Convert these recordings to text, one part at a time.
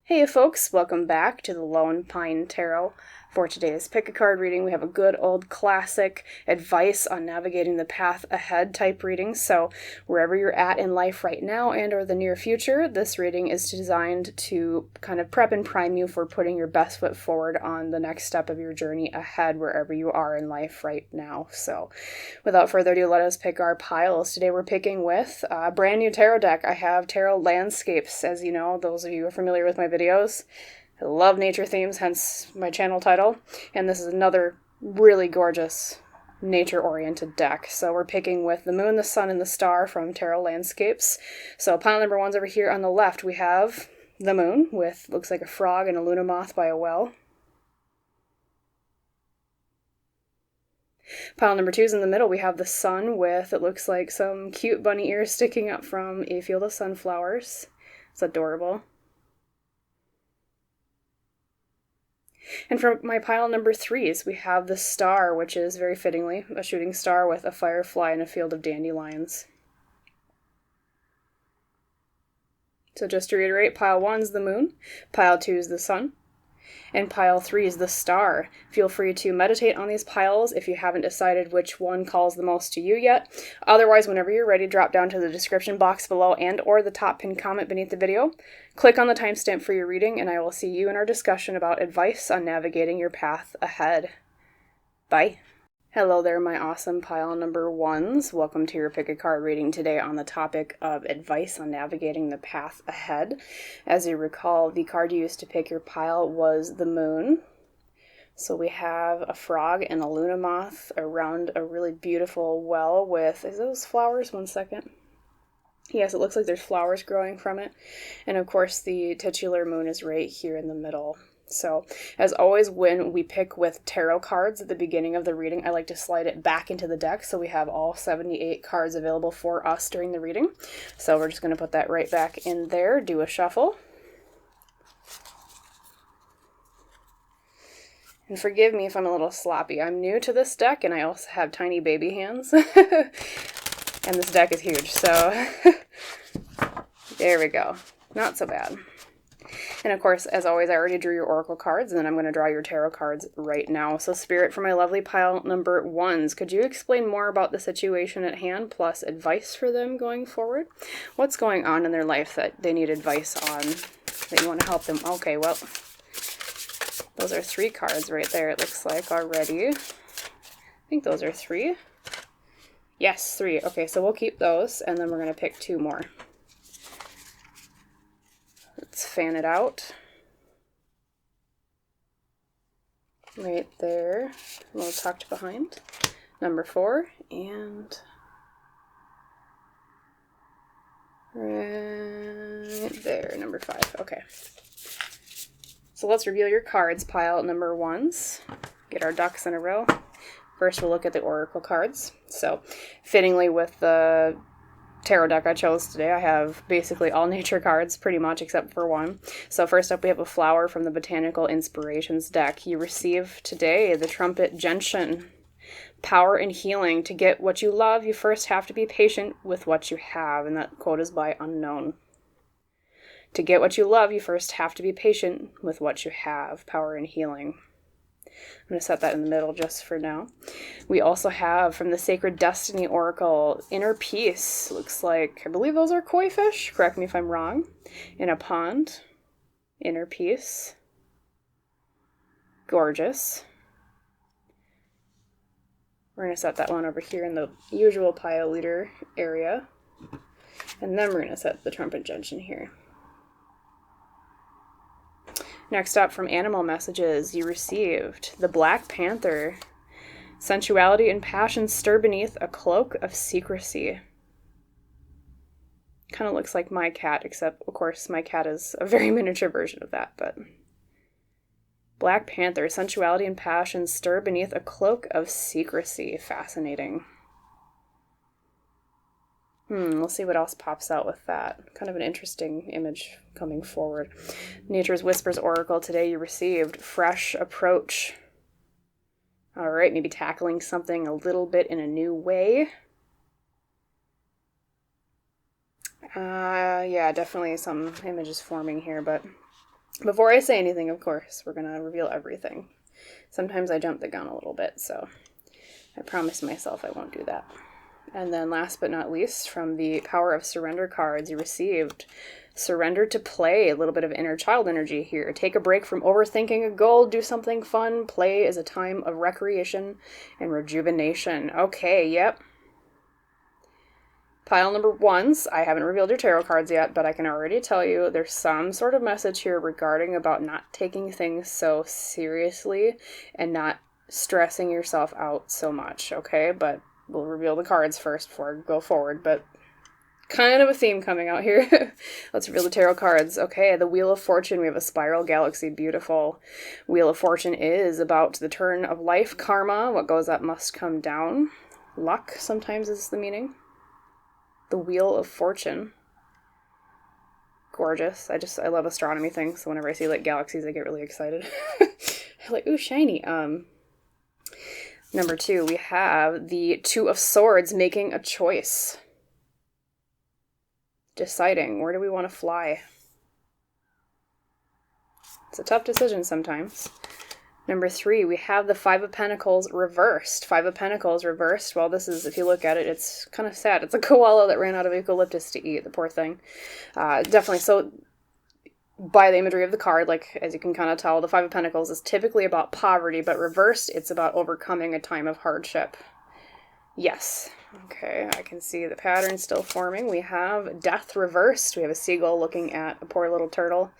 Hey folks, welcome back to the Lone Pine Tarot. For today's pick a card reading, we have a good old classic advice on navigating the path ahead type reading. So wherever you're at in life right now and or the near future, this reading is designed to kind of prep and prime you for putting your best foot forward on the next step of your journey ahead wherever you are in life right now. So without further ado, let us pick our piles. Today we're picking with a brand new tarot deck. I have Tarot Landscapes. As you know, those of you who are familiar with my videos, I love nature themes, hence my channel title. And this is another really gorgeous nature-oriented deck. So we're picking with the moon, the sun, and the star from Tarot Landscapes. So pile number one's over here on the left. We have the moon with, looks like a frog and a Luna moth by a well. Pile number two is in the middle. We have the sun with, it looks like some cute bunny ears sticking up from a field of sunflowers. It's adorable. And for my pile number threes, we have the star, which is very fittingly a shooting star with a firefly and a field of dandelions. So just to reiterate, pile one's the moon, pile two is the sun, and pile three is the star. Feel free to meditate on these piles if you haven't decided which one calls the most to you yet. Otherwise, whenever you're ready, drop down to the description box below and or the top pinned comment beneath the video. Click on the timestamp for your reading, and I will see you in our discussion about advice on navigating your path ahead. Bye. Hello there, my awesome pile number ones. Welcome to your pick a card reading today on the topic of advice on navigating the path ahead. As you recall, the card you used to pick your pile was the moon. So we have a frog and a Luna moth around a really beautiful well with, is those flowers? One second. Yes, it looks like there's flowers growing from it. And of course, the titular moon is right here in the middle. So, as always, when we pick with tarot cards at the beginning of the reading, I like to slide it back into the deck so we have all 78 cards available for us during the reading. So we're just going to put that right back in there, do a shuffle. And forgive me if I'm a little sloppy. I'm new to this deck and I also have tiny baby hands. And this deck is huge, so there we go. Not so bad. And of course, as always, I already drew your oracle cards, and then I'm going to draw your tarot cards right now. So Spirit, for my lovely pile number ones, could you explain more about the situation at hand, plus advice for them going forward? What's going on in their life that they need advice on, that you want to help them? Okay, well, those are three cards right there, it looks like, already. I think those are three. Yes, three. Okay, so we'll keep those, and then we're going to pick two more. Let's fan it out. Right there. A little tucked behind. Number 4. And right there, number 5. Okay. So let's reveal your cards, pile number ones. Get our ducks in a row. First, we'll look at the oracle cards. So, fittingly with the tarot deck I chose today, I have basically all nature cards, pretty much, except for one. So first up, we have a flower from the Botanical Inspirations deck. You receive today the trumpet gentian. Power and healing. To get what you love, you first have to be patient with what you have. And that quote is by Unknown. To get what you love, you first have to be patient with what you have. Power and healing. I'm going to set that in the middle just for now. We also have from the Sacred Destiny Oracle, Inner Peace. Looks like, I believe those are koi fish. Correct me if I'm wrong. In a pond. Inner Peace. Gorgeous. We're going to set that one over here in the usual pile leader area. And then we're going to set the trumpet gentian here. Next up, from Animal Messages, you received the Black Panther. Sensuality and passion stir beneath a cloak of secrecy. Kind of looks like my cat, except, of course, my cat is a very miniature version of that, but Black Panther. Sensuality and passion stir beneath a cloak of secrecy. Fascinating. We'll see what else pops out with that. Kind of an interesting image coming forward. Nature's Whispers Oracle, today you received Fresh Approach. All right, maybe tackling something a little bit in a new way. Yeah, definitely some images forming here, but Before I say anything, of course, we're going to reveal everything. Sometimes I jump the gun a little bit, so I promise myself I won't do that. And then last but not least, from the Power of Surrender cards, you received Surrender to Play, a little bit of inner child energy here. Take a break from overthinking a goal, do something fun. Play is a time of recreation and rejuvenation. Okay, yep. Pile number ones, I haven't revealed your tarot cards yet, but I can already tell you there's some sort of message here regarding about not taking things so seriously and not stressing yourself out so much, okay? But we'll reveal the cards first before I go forward, but kind of a theme coming out here. Let's reveal the tarot cards. Okay, the Wheel of Fortune, we have a spiral galaxy, beautiful. Wheel of Fortune is about the turn of life, karma, what goes up must come down. Luck sometimes is the meaning. The Wheel of Fortune. Gorgeous. I love astronomy things, so whenever I see like galaxies, I get really excited. I'm like, ooh, shiny. Number 2, we have the Two of Swords, making a choice. Deciding, where do we want to fly? It's a tough decision sometimes. Number 3, we have the Five of Pentacles reversed. Five of Pentacles reversed. Well, this is, if you look at it, it's kind of sad. It's a koala that ran out of eucalyptus to eat, the poor thing. Definitely. So by the imagery of the card, like, as you can kind of tell, the Five of Pentacles is typically about poverty, but reversed, it's about overcoming a time of hardship. Yes. Okay, I can see the pattern still forming. We have Death reversed. We have a seagull looking at a poor little turtle.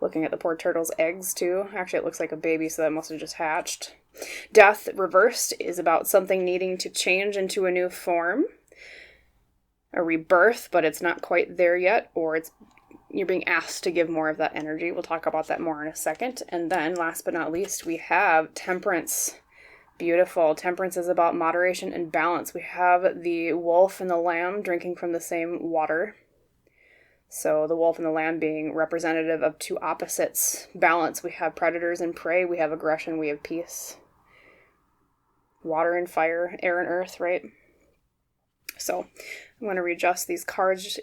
Looking at the poor turtle's eggs, too. Actually, it looks like a baby, so that must have just hatched. Death reversed is about something needing to change into a new form. A rebirth, but it's not quite there yet, or you're being asked to give more of that energy. We'll talk about that more in a second. And then, last but not least, we have Temperance. Beautiful. Temperance is about moderation and balance. We have the wolf and the lamb drinking from the same water. So the wolf and the lamb being representative of two opposites. Balance, we have predators and prey, we have aggression, we have peace. Water and fire, air and earth, right? So I'm going to readjust these cards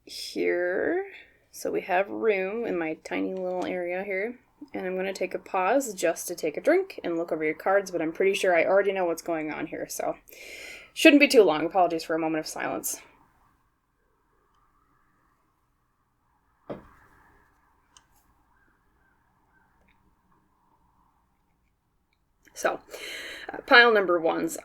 here. So we have room in my tiny little area here. And I'm going to take a pause just to take a drink and look over your cards, but I'm pretty sure I already know what's going on here, so shouldn't be too long. Apologies for a moment of silence. So, pile number ones.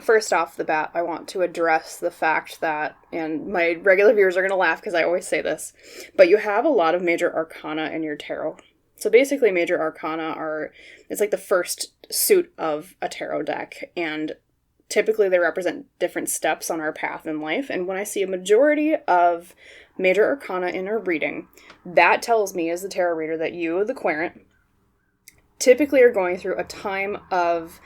First off the bat, I want to address the fact that, and my regular viewers are going to laugh because I always say this, but you have a lot of major arcana in your tarot. So basically major arcana it's like the first suit of a tarot deck, and typically they represent different steps on our path in life. And when I see a majority of major arcana in a reading, that tells me as the tarot reader that you, the querent, typically are going through a time of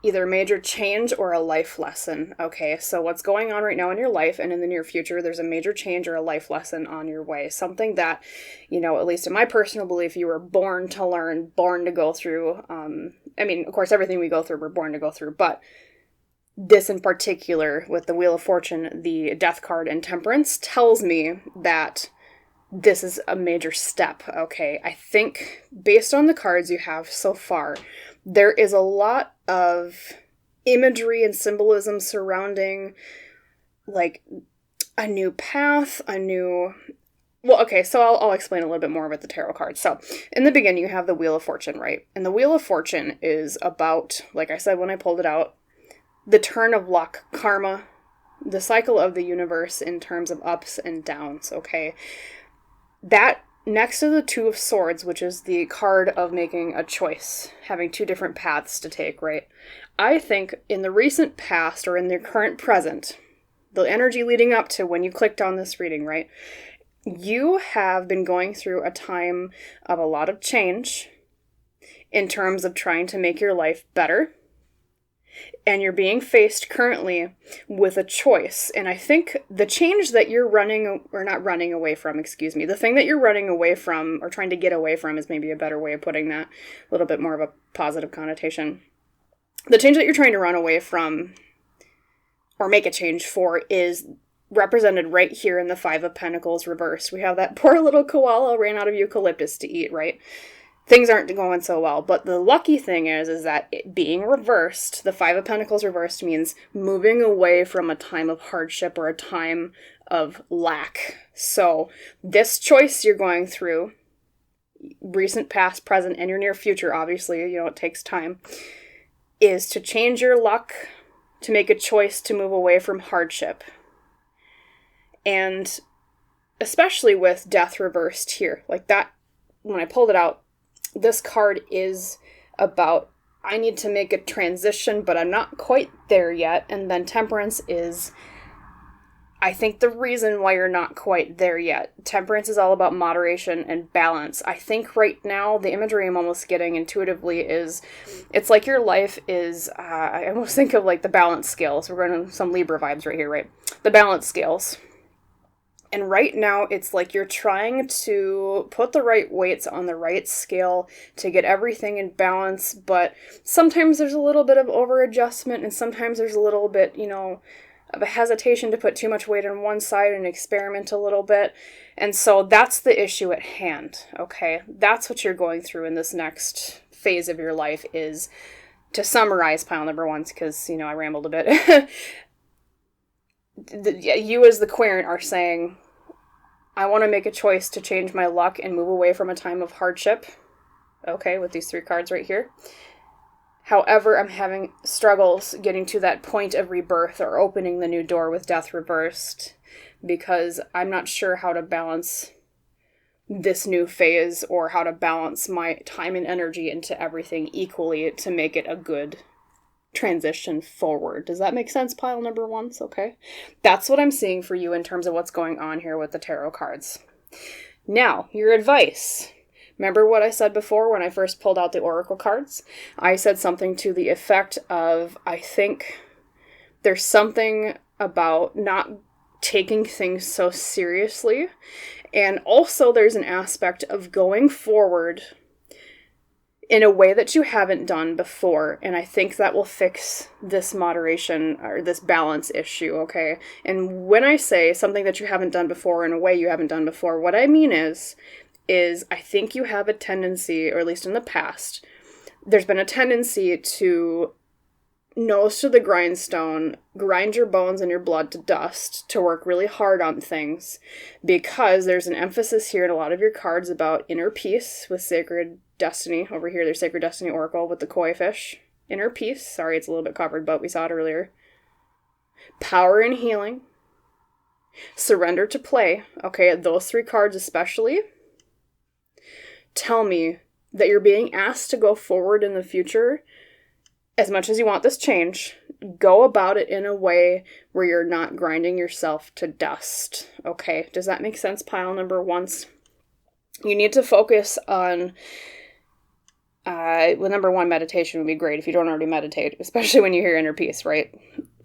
either major change or a life lesson. Okay, so what's going on right now in your life and in the near future, there's a major change or a life lesson on your way. Something that, at least in my personal belief, you were born to learn, born to go through. Of course, everything we go through, we're born to go through. But this in particular, with the Wheel of Fortune, the Death card, and Temperance, tells me that this is a major step, okay? I think, based on the cards you have so far, there is a lot of imagery and symbolism surrounding, like, a new path, so I'll explain a little bit more with the tarot cards. So, in the beginning, you have the Wheel of Fortune, right? And the Wheel of Fortune is about, like I said when I pulled it out, the turn of luck, karma, the cycle of the universe in terms of ups and downs, okay? That, next to the Two of Swords, which is the card of making a choice, having two different paths to take, right? I think in the recent past, or in the current present, the energy leading up to when you clicked on this reading, right? You have been going through a time of a lot of change in terms of trying to make your life better. And you're being faced currently with a choice. And I think the change that you're the thing that you're running away from, or trying to get away from, is maybe a better way of putting that, a little bit more of a positive connotation. The change that you're trying to run away from, or make a change for, is represented right here in the Five of Pentacles reversed. We have that poor little koala ran out of eucalyptus to eat, right? Things aren't going so well. But the lucky thing is that it being reversed, the Five of Pentacles reversed means moving away from a time of hardship or a time of lack. So this choice you're going through, recent, past, present, and your near future, obviously, it takes time, is to change your luck, to make a choice to move away from hardship. And especially with death reversed here, like that, when I pulled it out, this card is about, I need to make a transition, but I'm not quite there yet. And then Temperance is, I think, the reason why you're not quite there yet. Temperance is all about moderation and balance. I think right now, the imagery I'm almost getting intuitively is, it's like your life is, I almost think of like the balance scales. We're going to some Libra vibes right here, right? The balance scales. And right now, it's like you're trying to put the right weights on the right scale to get everything in balance, but sometimes there's a little bit of over-adjustment, and sometimes there's a little bit, of a hesitation to put too much weight on one side and experiment a little bit. And so that's the issue at hand, okay? That's what you're going through in this next phase of your life is, to summarize pile number one, because, I rambled a bit. You as the querent are saying, I want to make a choice to change my luck and move away from a time of hardship. Okay, with these three cards right here. However, I'm having struggles getting to that point of rebirth or opening the new door with death reversed, because I'm not sure how to balance this new phase or how to balance my time and energy into everything equally to make it a good transition forward. Does that make sense, pile number ones? Okay. That's what I'm seeing for you in terms of what's going on here with the tarot cards. Now, your advice. Remember what I said before when I first pulled out the oracle cards? I said something to the effect of, I think there's something about not taking things so seriously. And also there's an aspect of going forward in a way that you haven't done before. And I think that will fix this moderation or this balance issue, okay? And when I say something that you haven't done before in a way you haven't done before, what I mean is I think you have a tendency, or at least in the past, there's been a tendency to nose to the grindstone, grind your bones and your blood to dust, to work really hard on things, because there's an emphasis here in a lot of your cards about inner peace with sacred destiny. Over here, there's Sacred Destiny Oracle with the koi fish. Inner peace. Sorry, it's a little bit covered, but we saw it earlier. Power and healing. Surrender to play. Okay, those three cards especially tell me that you're being asked to go forward in the future. As much as you want this change, go about it in a way where you're not grinding yourself to dust. Okay, does that make sense, pile number ones? You need to focus on number one, meditation would be great if you don't already meditate, especially when you hear inner peace, right?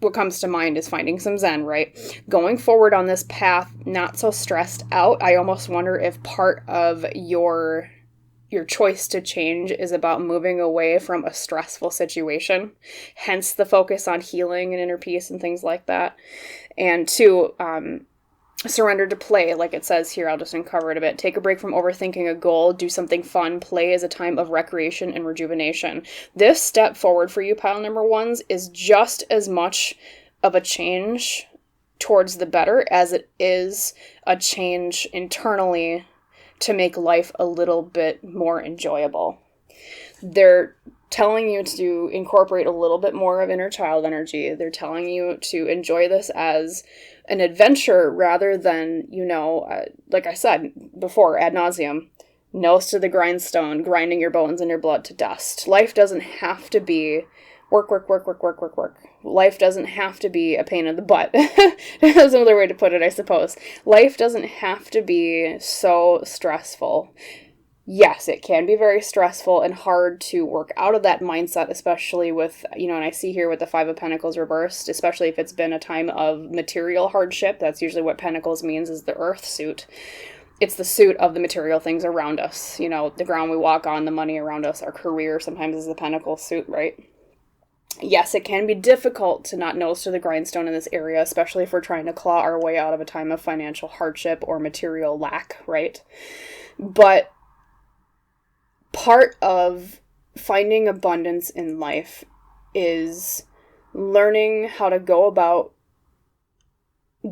What comes to mind is finding some Zen, right? Going forward on this path, not so stressed out. I almost wonder if part of your choice to change is about moving away from a stressful situation, hence the focus on healing and inner peace and things like that. And two, surrender to play, like it says here. I'll just uncover it a bit. Take a break from overthinking a goal. Do something fun. Play is a time of recreation and rejuvenation. This step forward for you, pile number ones, is just as much of a change towards the better as it is a change internally to make life a little bit more enjoyable. They're telling you to incorporate a little bit more of inner child energy. They're telling you to enjoy this as an adventure rather than, like I said before, ad nauseum, nose to the grindstone, grinding your bones and your blood to dust. Life doesn't have to be work. Life doesn't have to be a pain in the butt. That's another way to put it, I suppose. Life doesn't have to be so stressful. Yes, it can be very stressful and hard to work out of that mindset, especially with, and I see here with the Five of Pentacles reversed, especially if it's been a time of material hardship. That's usually what Pentacles means, is the earth suit. It's the suit of the material things around us. The ground we walk on, the money around us, our career sometimes is the Pentacle suit, right? Yes, it can be difficult to not nose to the grindstone in this area, especially if we're trying to claw our way out of a time of financial hardship or material lack, right? But part of finding abundance in life is learning how to go about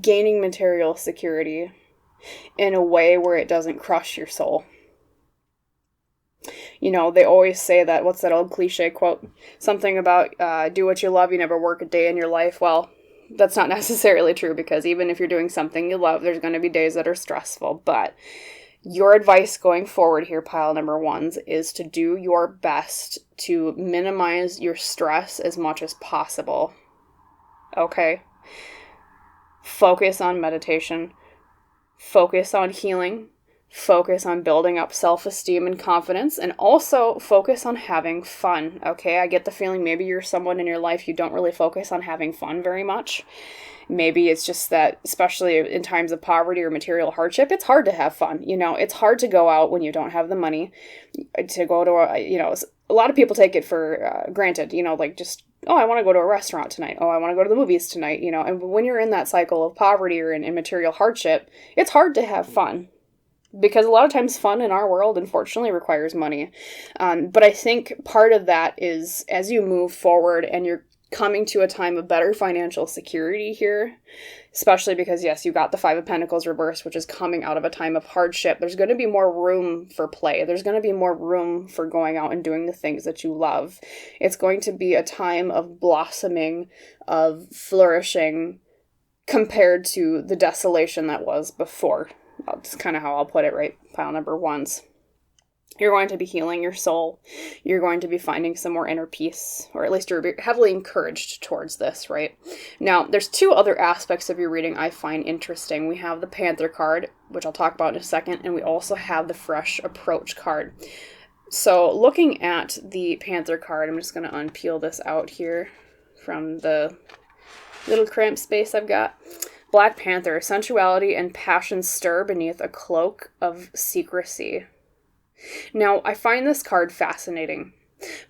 gaining material security in a way where it doesn't crush your soul. You know, they always say that, what's that old cliche quote? Something about do what you love, you never work a day in your life. Well, that's not necessarily true, because even if you're doing something you love, there's going to be days that are stressful. But your advice going forward here, pile number ones, is to do your best to minimize your stress as much as possible. Okay? Focus on meditation. Focus on healing. Focus on building up self-esteem and confidence, and also focus on having fun, okay? I get the feeling maybe you're someone in your life you don't really focus on having fun very much. Maybe it's just that, especially in times of poverty or material hardship, it's hard to have fun. You know, it's hard to go out when you don't have the money to go to, a lot of people take it for granted, like just, oh, I want to go to a restaurant tonight. Oh, I want to go to the movies tonight, and when you're in that cycle of poverty or in material hardship, it's hard to have fun. Because a lot of times fun in our world, unfortunately, requires money. But I think part of that is as you move forward and you're coming to a time of better financial security here, especially because, yes, you got the Five of Pentacles reversed, which is coming out of a time of hardship. There's going to be more room for play. There's going to be more room for going out and doing the things that you love. It's going to be a time of blossoming, of flourishing, compared to the desolation that was before. That's kind of how I'll put it, right? Pile number ones. You're going to be healing your soul. You're going to be finding some more inner peace, or at least you're heavily encouraged towards this, right? Now, there's two other aspects of your reading I find interesting. We have the Panther card, which I'll talk about in a second, and we also have the Fresh Approach card. So looking at the Panther card, I'm just going to unpeel this out here from the little cramped space I've got. Black Panther, sensuality and passion stir beneath a cloak of secrecy. Now, I find this card fascinating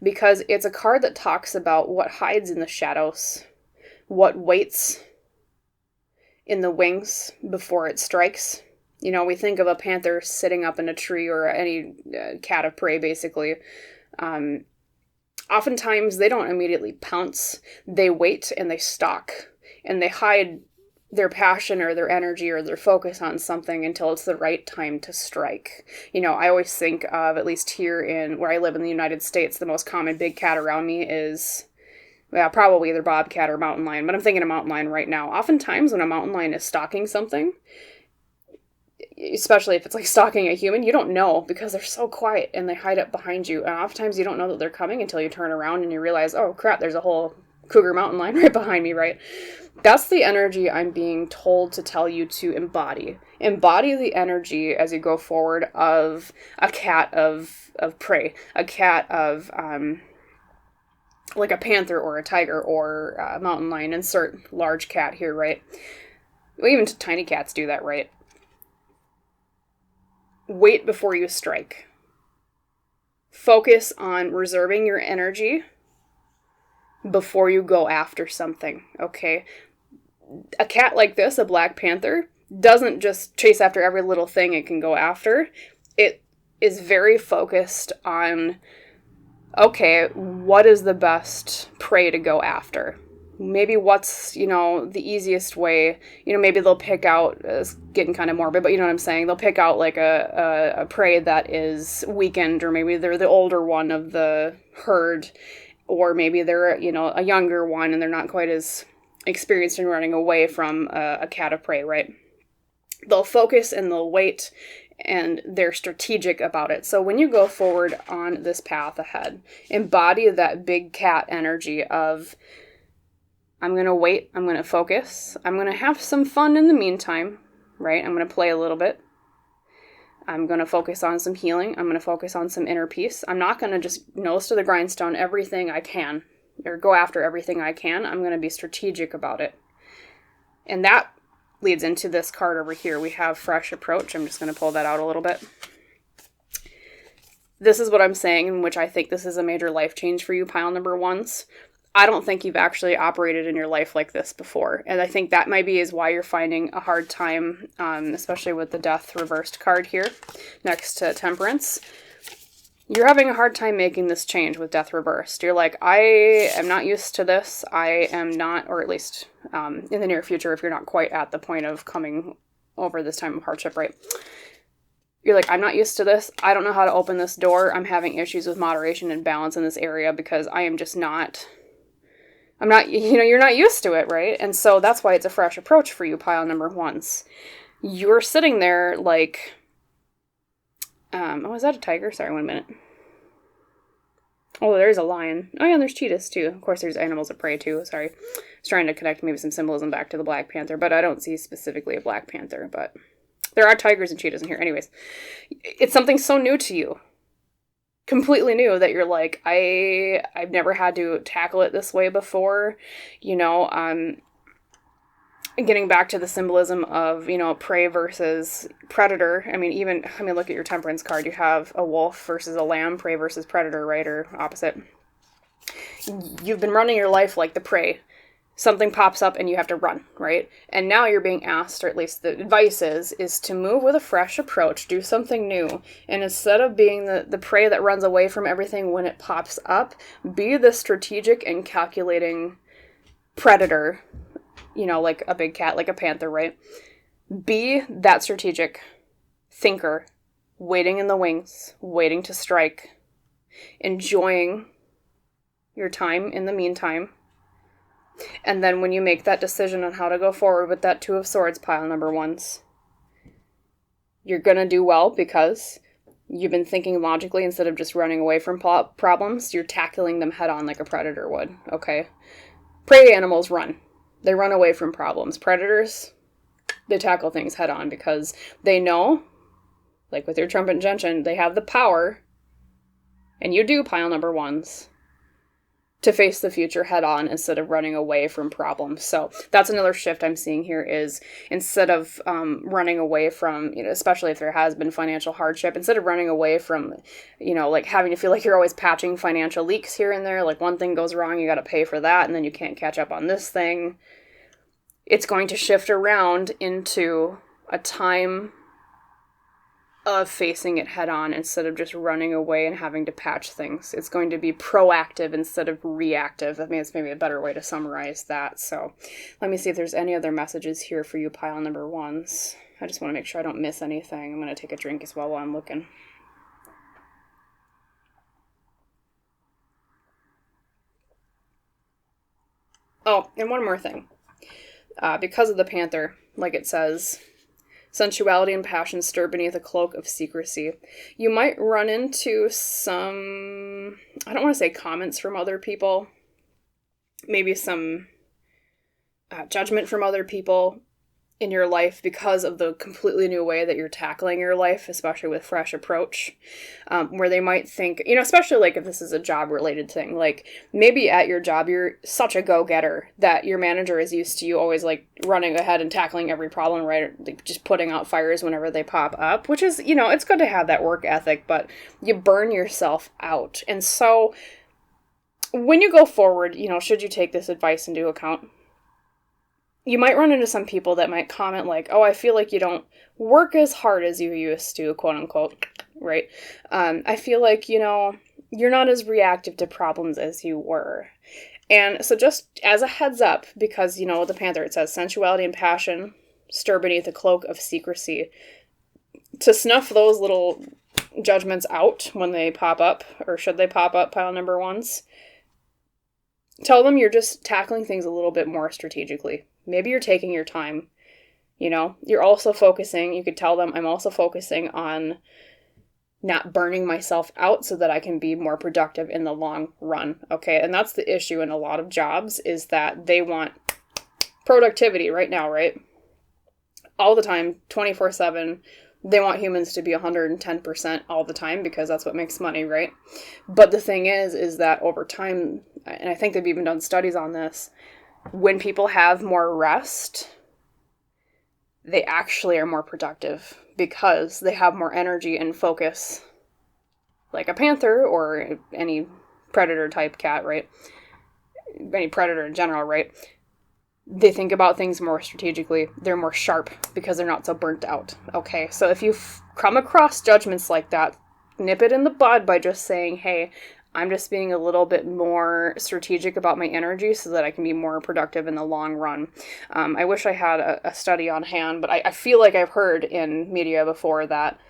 because it's a card that talks about what hides in the shadows, what waits in the wings before it strikes. We think of a panther sitting up in a tree, or any cat of prey, basically. Oftentimes, they don't immediately pounce. They wait and they stalk, and they hide their passion or their energy or their focus on something until it's the right time to strike. I always think of, at least here in where I live in the United States, the most common big cat around me is, probably either bobcat or mountain lion, but I'm thinking of mountain lion right now. Oftentimes when a mountain lion is stalking something, especially if it's like stalking a human, you don't know because they're so quiet and they hide up behind you. And oftentimes you don't know that they're coming until you turn around and you realize, oh crap, there's a whole cougar mountain lion right behind me, right? That's the energy I'm being told to tell you to embody. Embody the energy as you go forward of a cat of prey, a cat of like a panther or a tiger or a mountain lion. Insert large cat here, right? Well, even tiny cats do that, right? Wait before you strike. Focus on reserving your energy before you go after something, okay? A cat like this, a black panther, doesn't just chase after every little thing it can go after. It is very focused on, okay, what is the best prey to go after? Maybe what's, the easiest way, maybe they'll pick out, it's getting kind of morbid, but you know what I'm saying? They'll pick out like a prey that is weakened, or maybe they're the older one of the herd, or maybe they're, a younger one and they're not quite as experienced in running away from a cat of prey, right? They'll focus and they'll wait, and they're strategic about it. So when you go forward on this path ahead, embody that big cat energy of, I'm going to wait, I'm going to focus, I'm going to have some fun in the meantime, right? I'm going to play a little bit. I'm going to focus on some healing. I'm going to focus on some inner peace. I'm not going to just nose to the grindstone everything I can, or go after everything I can. I'm going to be strategic about it. And that leads into this card over here. We have Fresh Approach. I'm just going to pull that out a little bit. This is what I'm saying, in which I think this is a major life change for you, pile number ones. I don't think you've actually operated in your life like this before. And I think that maybe is why you're finding a hard time, especially with the Death reversed card here next to Temperance. You're having a hard time making this change with Death reversed. You're like, I am not used to this. I am not, or at least in the near future, if you're not quite at the point of coming over this time of hardship, right? You're like, I'm not used to this. I don't know how to open this door. I'm having issues with moderation and balance in this area because I am just not, you're not used to it, right? And so that's why it's a fresh approach for you, pile number ones. You're sitting there like, is that a tiger? Sorry, 1 minute. Oh, there's a lion. Oh, yeah, and there's cheetahs, too. Of course, there's animals of prey, too. Sorry. I was trying to connect maybe some symbolism back to the Black Panther, but I don't see specifically a Black Panther, but there are tigers and cheetahs in here. Anyways, it's something so new to you. Completely new that you're like, I've never had to tackle it this way before. Getting back to the symbolism of, prey versus predator. Look at your Temperance card. You have a wolf versus a lamb, prey versus predator, right? Or opposite. You've been running your life like the prey. Something pops up and you have to run, right? And now you're being asked, or at least the advice is to move with a fresh approach, do something new. And instead of being the prey that runs away from everything when it pops up, be the strategic and calculating predator, like a big cat, like a panther, right? Be that strategic thinker, waiting in the wings, waiting to strike, enjoying your time in the meantime. And then when you make that decision on how to go forward with that Two of Swords, pile number ones, you're going to do well because you've been thinking logically instead of just running away from problems. You're tackling them head on like a predator would, okay? Prey animals run. They run away from problems. Predators, they tackle things head on because they know, like with your trumpet and gentian, they have the power, and you do, pile number ones, to face the future head on instead of running away from problems. So that's another shift I'm seeing here is instead of running away from, especially if there has been financial hardship, instead of running away from, like having to feel like you're always patching financial leaks here and there, like one thing goes wrong, you got to pay for that, and then you can't catch up on this thing. It's going to shift around into a time of facing it head on instead of just running away and having to patch things. It's going to be proactive instead of reactive. I mean, it's maybe a better way to summarize that. So let me see if there's any other messages here for you, pile number ones. I just want to make sure I don't miss anything. I'm going to take a drink as well while I'm looking. Oh, and one more thing. Because of the Panther, like it says, sensuality and passion stir beneath a cloak of secrecy. You might run into some, I don't want to say comments from other people, maybe some judgment from other people in your life because of the completely new way that you're tackling your life, especially with fresh approach, where they might think, especially like if this is a job related thing, like maybe at your job, you're such a go-getter that your manager is used to you always like running ahead and tackling every problem, right? Like just putting out fires whenever they pop up, which is, it's good to have that work ethic, but you burn yourself out. And so when you go forward, should you take this advice into account? You might run into some people that might comment like, oh, I feel like you don't work as hard as you used to, quote unquote, right? I feel like, you're not as reactive to problems as you were. And so just as a heads up, because, with the Panther, it says sensuality and passion stir beneath a cloak of secrecy. To snuff those little judgments out when they pop up, or should they pop up, pile number ones, tell them you're just tackling things a little bit more strategically. Maybe you're taking your time, you're also focusing, you could tell them, I'm also focusing on not burning myself out so that I can be more productive in the long run, okay? And that's the issue in a lot of jobs is that they want productivity right now, right? All the time, 24/7. They want humans to be 110% all the time because that's what makes money, right? But the thing is that over time, and I think they've even done studies on this, when people have more rest, they actually are more productive because they have more energy and focus, like a panther or any predator type cat, right? any predator in general, right? They think about things more strategically. They're more sharp because they're not so burnt out. Okay, so if you come across judgments like that, nip it in the bud by just saying, hey, I'm just being a little bit more strategic about my energy so that I can be more productive in the long run. I wish I had a study on hand, but I feel like I've heard in media before that,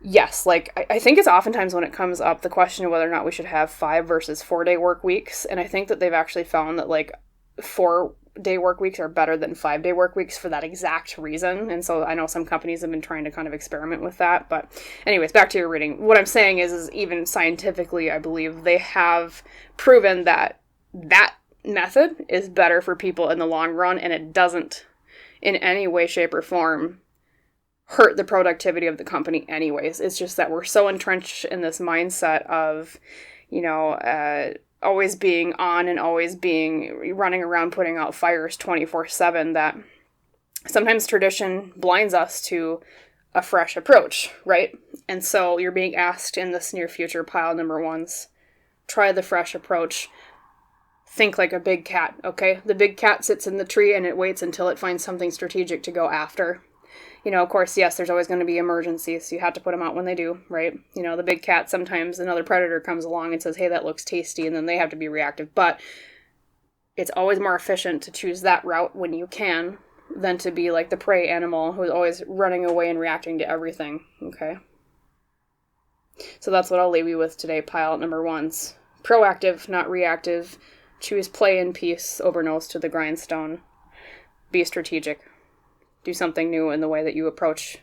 yes, like I think it's oftentimes when it comes up, the question of whether or not we should have 5 versus 4 day work weeks. And I think that they've actually found that like 4-day work weeks are better than 5-day work weeks for that exact reason. And so I know some companies have been trying to kind of experiment with that. But anyways, back to your reading. What I'm saying is even scientifically, I believe they have proven that that method is better for people in the long run, and it doesn't in any way, shape, or form hurt the productivity of the company anyways. It's just that we're so entrenched in this mindset of, always being on and always being running around putting out fires 24/7 that sometimes tradition blinds us to a fresh approach, right? And so you're being asked in this near future, pile number ones, try the fresh approach. Think like a big cat, okay? The big cat sits in the tree and it waits until it finds something strategic to go after. Of course, yes, there's always going to be emergencies, so you have to put them out when they do, right? The big cat, sometimes another predator comes along and says, hey, that looks tasty, and then they have to be reactive. But it's always more efficient to choose that route when you can than to be like the prey animal who's always running away and reacting to everything, okay? So that's what I'll leave you with today, pile number ones. Proactive, not reactive. Choose play and peace over nose to the grindstone. Be strategic. Do something new in the way that you approach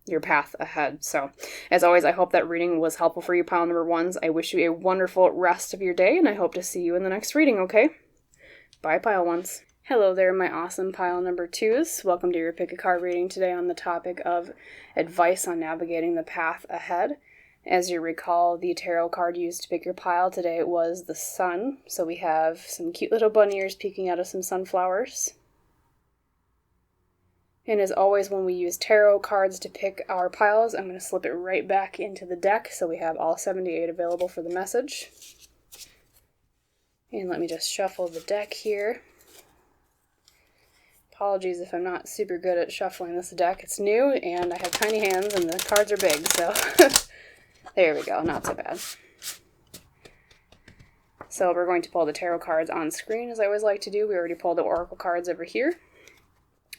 your path ahead. So, as always, I hope that reading was helpful for you, pile number ones. I wish you a wonderful rest of your day, and I hope to see you in the next reading, okay? Bye, pile ones. Hello there, my awesome pile number twos. Welcome to your pick a card reading today on the topic of advice on navigating the path ahead. As you recall, the tarot card used to pick your pile today was the sun. So we have some cute little bunny ears peeking out of some sunflowers. And as always, when we use tarot cards to pick our piles, I'm going to slip it right back into the deck so we have all 78 available for the message. And let me just shuffle the deck here. Apologies if I'm not super good at shuffling this deck. It's new, and I have tiny hands, and the cards are big, so there we go, not so bad. So we're going to pull the tarot cards on screen, as I always like to do. We already pulled the oracle cards over here.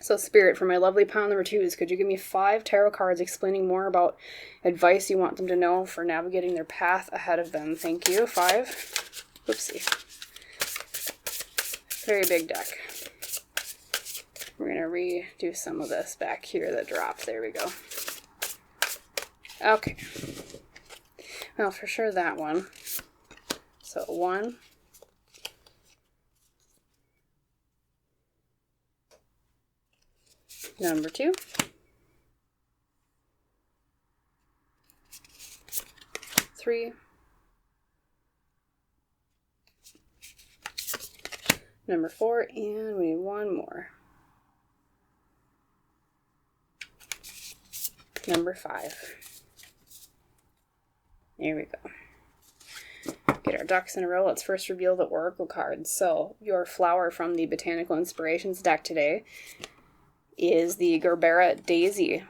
So Spirit, for my lovely pile number twos, could you give me 5 tarot cards explaining more about advice you want them to know for navigating their path ahead of them? Thank you. 5. Oopsie. Very big deck. We're going to redo some of this back here that dropped. There we go. Okay. Well, for sure that one. So 1. Number 2. 3. Number 4, and we need one more. Number 5. There we go. Get our ducks in a row. Let's first reveal the oracle cards. So your flower from the Botanical Inspirations deck today is the Gerbera Daisy.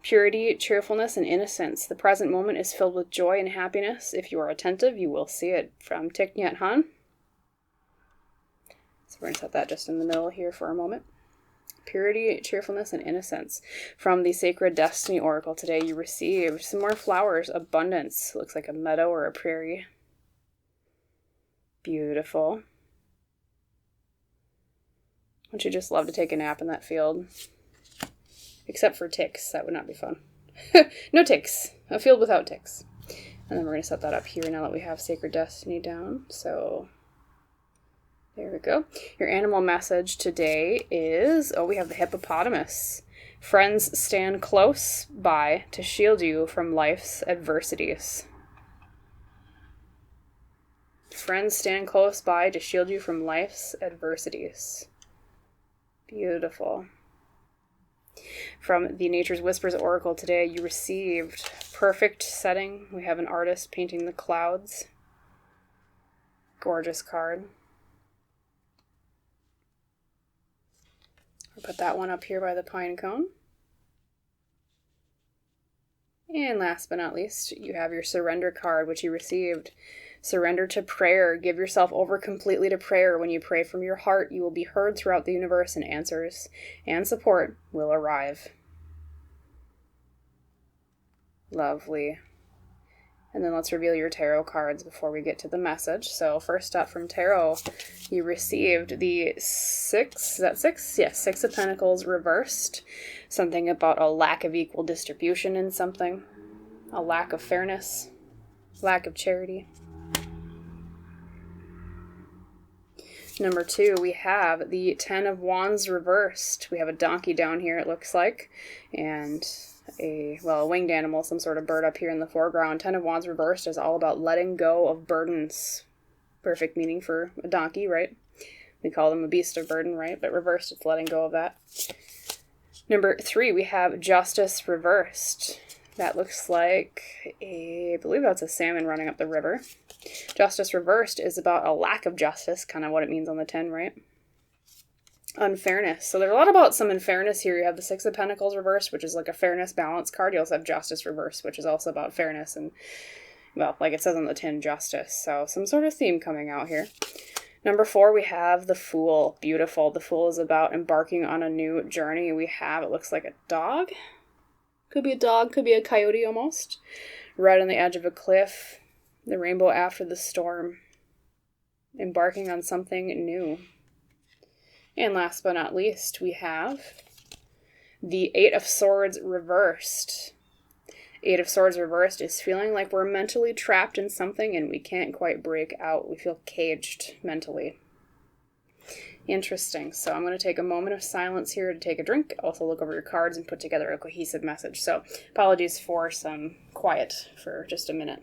Purity, cheerfulness, and innocence. The present moment is filled with joy and happiness. If you are attentive, you will see it. From Thich Nhat Hanh. So we're going to set that just in the middle here for a moment. Purity, cheerfulness, and innocence. From the Sacred Destiny Oracle today, you received some more flowers. Abundance. Looks like a meadow or a prairie. Beautiful. Wouldn't you just love to take a nap in that field? Except for ticks. That would not be fun. No ticks. A field without ticks. And then we're going to set that up here now that we have Sacred Destiny down. So there we go. Your animal message today is, we have the hippopotamus. Friends stand close by to shield you from life's adversities. Friends stand close by to shield you from life's adversities. Beautiful. From the Nature's Whispers Oracle today, you received perfect setting. We have an artist painting the clouds. Gorgeous card. I'll put that one up here by the pine cone. And last but not least, you have your surrender card, which you received. Surrender to prayer. Give yourself over completely to prayer. When you pray from your heart, you will be heard throughout the universe, and answers and support will arrive. Lovely. And then let's reveal your tarot cards before we get to the message. So first up from tarot, you received the six, is that six? Yes, Six of Pentacles reversed. Something about a lack of equal distribution in something. A lack of fairness. Lack of charity. Number 2, we have the Ten of Wands reversed. We have a donkey down here, it looks like, and a winged animal, some sort of bird up here in the foreground. Ten of Wands reversed is all about letting go of burdens. Perfect meaning for a donkey, right? We call them a beast of burden, right? But reversed, it's letting go of that. Number 3, we have Justice reversed. That looks like I believe that's a salmon running up the river. Justice reversed is about a lack of justice, kind of what it means on the 10, right? Unfairness. So there's a lot about some unfairness here. You have the Six of Pentacles reversed, which is like a fairness balance card. You also have Justice reversed, which is also about fairness and, well, like it says on the tin, justice. So some sort of theme coming out here. Number 4, we have the Fool. Beautiful. The Fool is about embarking on a new journey. We have, it looks like a dog. Could be a dog, could be a coyote almost. Right on the edge of a cliff. The rainbow after the storm. Embarking on something new. And last but not least, we have the Eight of Swords reversed. Eight of Swords reversed is feeling like we're mentally trapped in something and we can't quite break out. We feel caged mentally. Interesting. So I'm going to take a moment of silence here to take a drink, also look over your cards and put together a cohesive message. So apologies for some quiet for just a minute.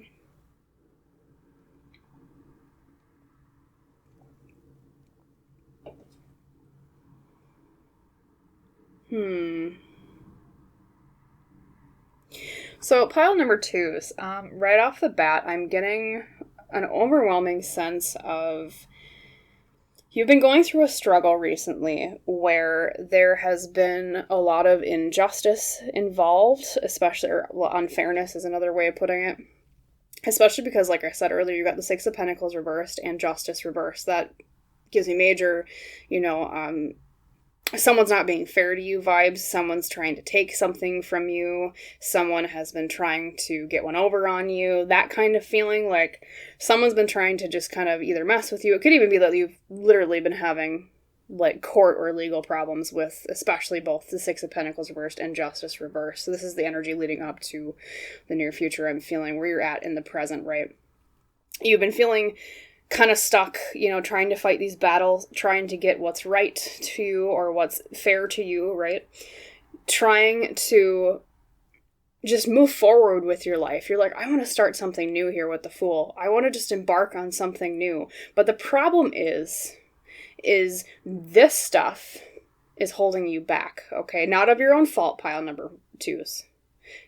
So pile number 2s, right off the bat, I'm getting an overwhelming sense of you've been going through a struggle recently where there has been a lot of injustice involved, especially, or unfairness is another way of putting it. Especially because, like I said earlier, you got the Six of Pentacles reversed and Justice reversed. That gives me major, someone's not being fair to you vibes. Someone's trying to take something from you. Someone has been trying to get one over on you. That kind of feeling, like someone's been trying to just kind of either mess with you. It could even be that you've literally been having like court or legal problems with especially both the Six of Pentacles reversed and Justice reversed. So this is the energy leading up to the near future, I'm feeling, where you're at in the present, right? You've been feeling kind of stuck, trying to fight these battles, trying to get what's right to you or what's fair to you, right? Trying to just move forward with your life. You're like, I want to start something new here with the Fool. I want to just embark on something new. But the problem is this stuff is holding you back, okay? Not of your own fault, pile number 2s.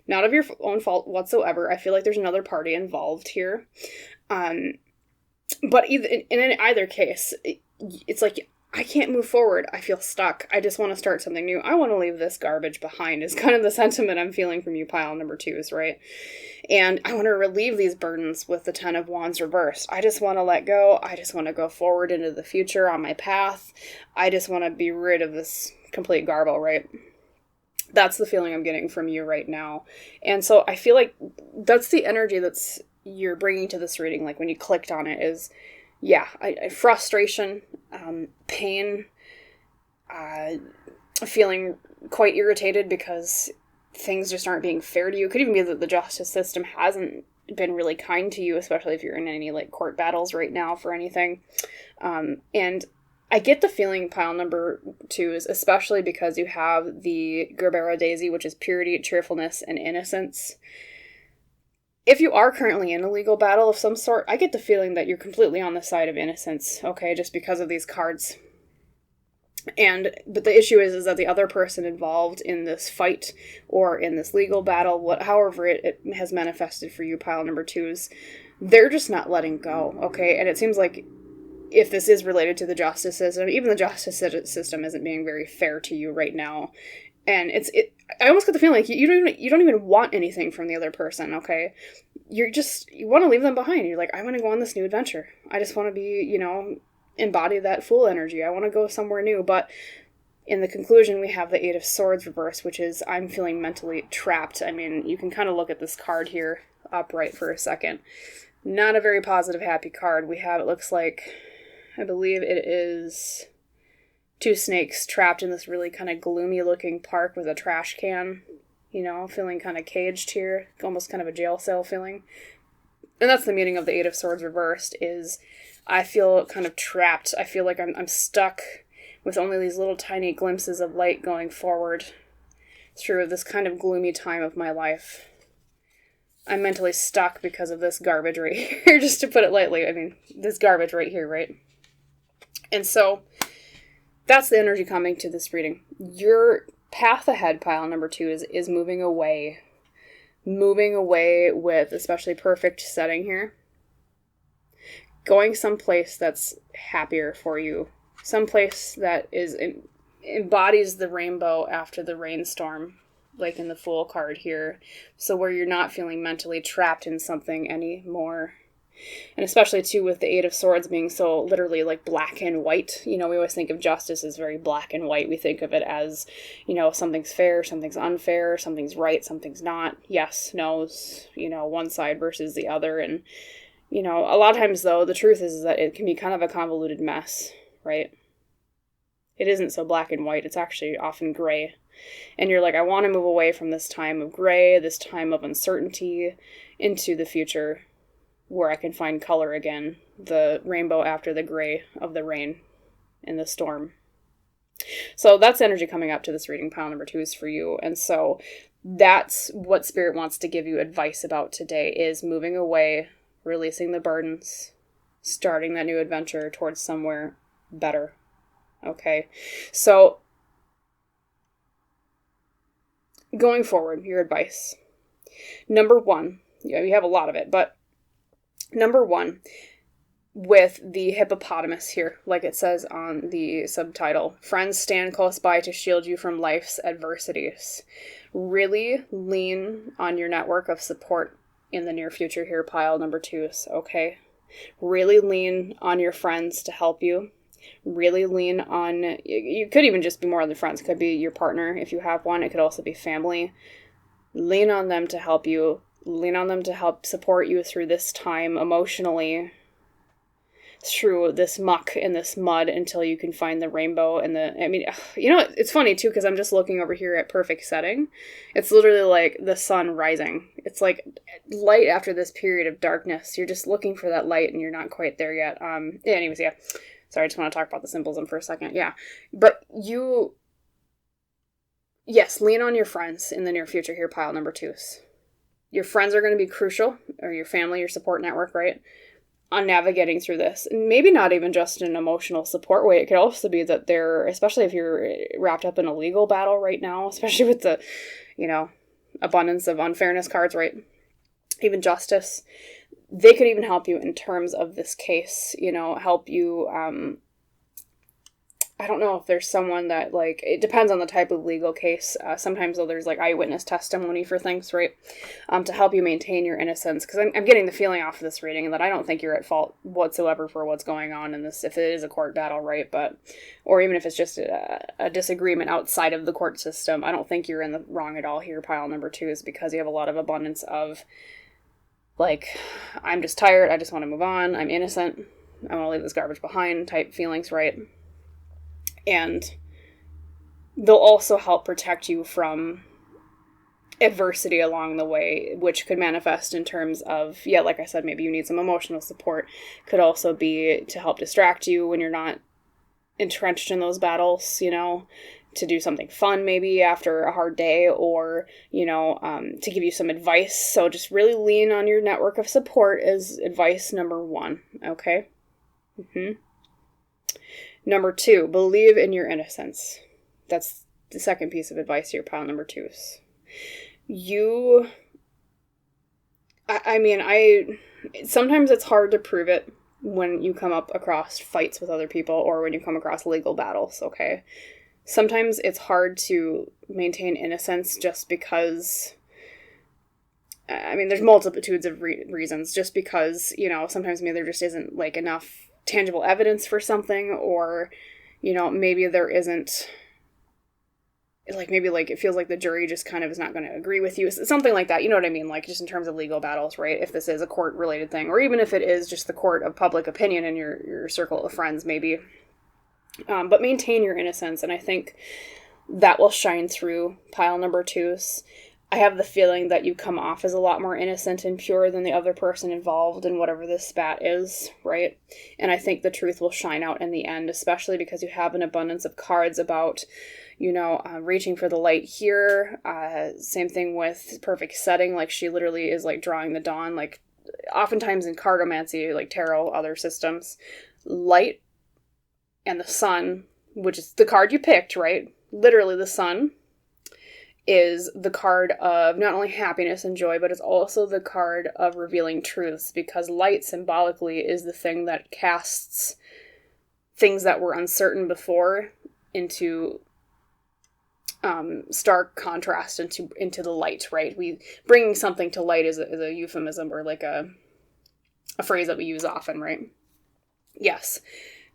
Not of your own fault whatsoever. I feel like there's another party involved here. But in either case, it's like, I can't move forward. I feel stuck. I just want to start something new. I want to leave this garbage behind is kind of the sentiment I'm feeling from you, pile number 2s, right? And I want to relieve these burdens with the Ten of Wands reversed. I just want to let go. I just want to go forward into the future on my path. I just want to be rid of this complete garble, right? That's the feeling I'm getting from you right now. And so I feel like that's the energy that's you're bringing to this reading, like when you clicked on it, is frustration, pain, feeling quite irritated because things just aren't being fair to you. It could even be that the justice system hasn't been really kind to you, especially if you're in any like court battles right now for anything. And I get the feeling, pile number 2s, especially because you have the Gerbera Daisy, which is purity, cheerfulness, and innocence. If you are currently in a legal battle of some sort, I get the feeling that you're completely on the side of innocence, okay, just because of these cards. But the issue is that the other person involved in this fight or in this legal battle, however it has manifested for you, pile number 2s, they're just not letting go, okay? And it seems like if this is related to the justice system, even the justice system isn't being very fair to you right now. And I almost get the feeling like you don't even want anything from the other person, okay? You want to leave them behind. You're like, I want to go on this new adventure. I just want to be, embody that fool energy. I want to go somewhere new. But in the conclusion, we have the Eight of Swords reversed, which is I'm feeling mentally trapped. I mean, you can kind of look at this card here upright for a second. Not a very positive, happy card. It looks like, I believe it is 2 snakes trapped in this really kind of gloomy looking park with a trash can, feeling kind of caged here, almost kind of a jail cell feeling. And that's the meaning of the Eight of Swords reversed, is I feel kind of trapped. I feel like I'm stuck with only these little tiny glimpses of light going forward through this kind of gloomy time of my life. I'm mentally stuck because of this garbage right here, just to put it lightly. I mean, this garbage right here, right? And so that's the energy coming to this reading. Your path ahead, pile number 2, is moving away. Moving away with especially perfect setting here. Going someplace that's happier for you. Someplace that embodies the rainbow after the rainstorm, like in the Fool card here. So where you're not feeling mentally trapped in something anymore. And especially, too, with the Eight of Swords being so literally like black and white. We always think of justice as very black and white. We think of it as, something's fair, something's unfair, something's right, something's not. Yes, no's, one side versus the other. And, a lot of times, though, the truth is that it can be kind of a convoluted mess, right? It isn't so black and white. It's actually often gray. And you're like, I want to move away from this time of gray, this time of uncertainty, into the future, where I can find color again, the rainbow after the gray of the rain and the storm. So that's energy coming up to this reading. Pile number 2 is for you. And so that's what Spirit wants to give you advice about today, is moving away, releasing the burdens, starting that new adventure towards somewhere better. Okay, so going forward, your advice. Number 1, you have a lot of it, but number 1, with the hippopotamus here, like it says on the subtitle, friends stand close by to shield you from life's adversities. Really lean on your network of support in the near future here, pile number 2, okay? Really lean on your friends to help you. Really lean on, you could even just be more than friends. It could be your partner if you have one. It could also be family. Lean on them to help you. Lean on them to help support you through this time emotionally, through this muck and this mud, until you can find the rainbow. And it's funny too, because I'm just looking over here at perfect setting. It's literally like the sun rising. It's like light after this period of darkness. You're just looking for that light and you're not quite there yet. Anyways, yeah. Sorry, I just want to talk about the symbolism for a second. Yeah. But yes, lean on your friends in the near future here, pile number 2. Your friends are going to be crucial, or your family, your support network, right, on navigating through this. And maybe not even just an emotional support way. It could also be that they're, especially if you're wrapped up in a legal battle right now, especially with the, abundance of unfairness cards, right? Even justice. They could even help you in terms of this case, help you, I don't know if there's someone that, it depends on the type of legal case. Sometimes, though, there's, eyewitness testimony for things, right, to help you maintain your innocence. Because I'm getting the feeling off of this reading that I don't think you're at fault whatsoever for what's going on in this, if it is a court battle, right, or even if it's just a disagreement outside of the court system. I don't think you're in the wrong at all here, pile number 2, is because you have a lot of abundance of, I'm just tired, I just want to move on, I'm innocent, I want to leave this garbage behind type feelings, right? And they'll also help protect you from adversity along the way, which could manifest in terms of, like I said, maybe you need some emotional support. Could also be to help distract you when you're not entrenched in those battles, to do something fun maybe after a hard day, or, to give you some advice. So just really lean on your network of support is advice number 1, okay? Number 2, believe in your innocence. That's the second piece of advice here, pile number 2. Sometimes it's hard to prove it, when you come up across fights with other people or when you come across legal battles, okay? Sometimes it's hard to maintain innocence just because, I mean, there's multitudes of reasons, just because, you know, sometimes maybe there just isn't, like, enough tangible evidence for something, or, you know, maybe there isn't, like, maybe, like, it feels like the jury just kind of is not going to agree with you, something like that, you know what I mean, like, just in terms of legal battles, right, if this is a court-related thing, or even if it is just the court of public opinion in your circle of friends, maybe, but maintain your innocence, and I think that will shine through pile number 2's. I have the feeling that you come off as a lot more innocent and pure than the other person involved in whatever this spat is, right? And I think the truth will shine out in the end, especially because you have an abundance of cards about, you know, reaching for the light here. Same thing with perfect setting, like she literally is like drawing the dawn, like oftentimes in cartomancy, like tarot, other systems, light and the sun, which is the card you picked, right? Literally the sun is the card of not only happiness and joy, but it's also the card of revealing truths, because light symbolically is the thing that casts things that were uncertain before into stark contrast into the light, right? Bringing something to light is a euphemism, or like a phrase that we use often, right? Yes.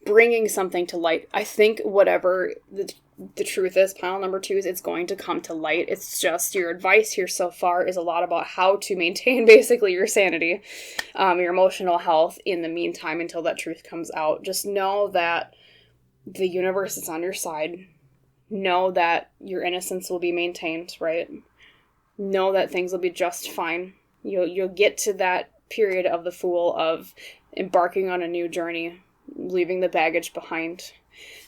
Bringing something to light. I think whatever the truth is, pile number 2 is, it's going to come to light. It's just your advice here so far is a lot about how to maintain basically your sanity, your emotional health in the meantime until that truth comes out. Just know that the universe is on your side. Know that your innocence will be maintained, right? Know that things will be just fine. You'll get to that period of the Fool of embarking on a new journey, leaving the baggage behind,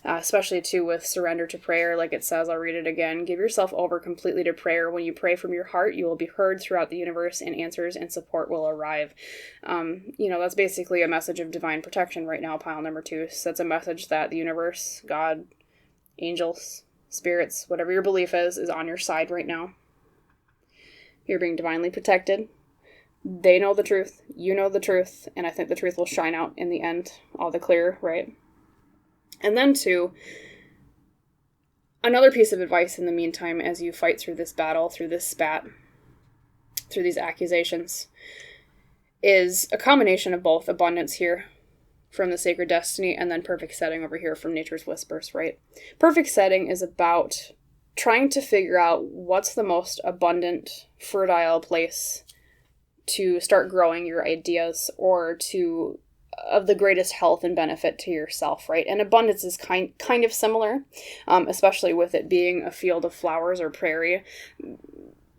especially too with surrender to prayer. Like it says, I'll read it again. Give yourself over completely to prayer. When you pray from your heart, you will be heard throughout the universe, and answers and support will arrive. You know, that's basically a message of divine protection right now, pile number 2. So that's a message that the universe, God, angels, spirits, whatever your belief is on your side right now. You're being divinely protected. They know the truth. You know the truth. And I think the truth will shine out in the end, all the clearer, right? And then 2, another piece of advice in the meantime as you fight through this battle, through this spat, through these accusations, is a combination of both abundance here from the Sacred Destiny and then perfect setting over here from Nature's Whispers, right? Perfect setting is about trying to figure out what's the most abundant, fertile place to start growing your ideas, or to of the greatest health and benefit to yourself, right? And abundance is kind of similar, especially with it being a field of flowers or prairie.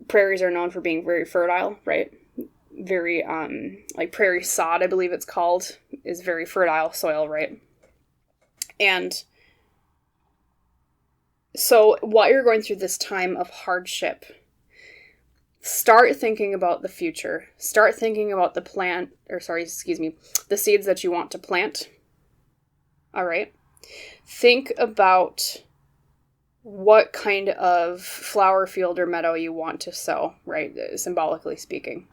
Prairies are known for being very fertile, right? Very, like prairie sod, I believe it's called, is very fertile soil, right? And so while you're going through this time of hardship, start thinking about the future. Start thinking about the seeds that you want to plant. All right. Think about what kind of flower field or meadow you want to sow, right? Symbolically speaking.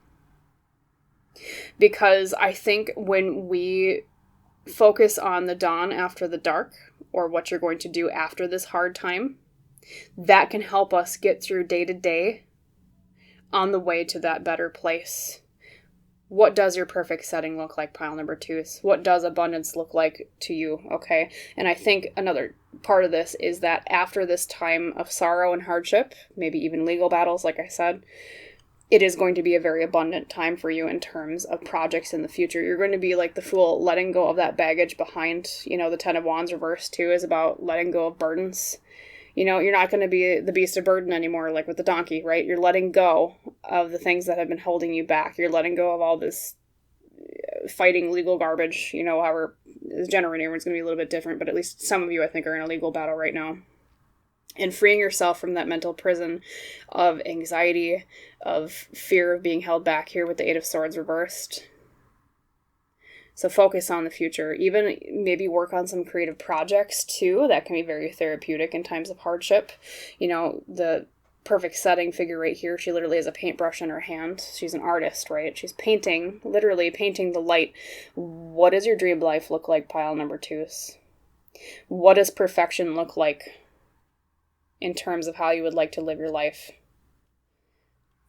Because I think when we focus on the dawn after the dark, or what you're going to do after this hard time, that can help us get through day to day on the way to that better place. What does your perfect setting look like, pile number 2? What does abundance look like to you, okay? And I think another part of this is that after this time of sorrow and hardship, maybe even legal battles, like I said, it is going to be a very abundant time for you in terms of projects in the future. You're going to be like the Fool, letting go of that baggage behind. You know, the 10 of Wands reversed too is about letting go of burdens. You know, you're not going to be the beast of burden anymore, like with the donkey, right? You're letting go of the things that have been holding you back. You're letting go of all this fighting legal garbage. You know, however, generating everyone's going to be a little bit different, but at least some of you, I think, are in a legal battle right now. And freeing yourself from that mental prison of anxiety, of fear of being held back here with the 8 of Swords reversed. So focus on the future. Even maybe work on some creative projects too. That can be very therapeutic in times of hardship. You know, the perfect setting figure right here, she literally has a paintbrush in her hand. She's an artist, right? She's painting, literally painting the light What does your dream life look like, pile number 2s? What does perfection look like in terms of how you would like to live your life?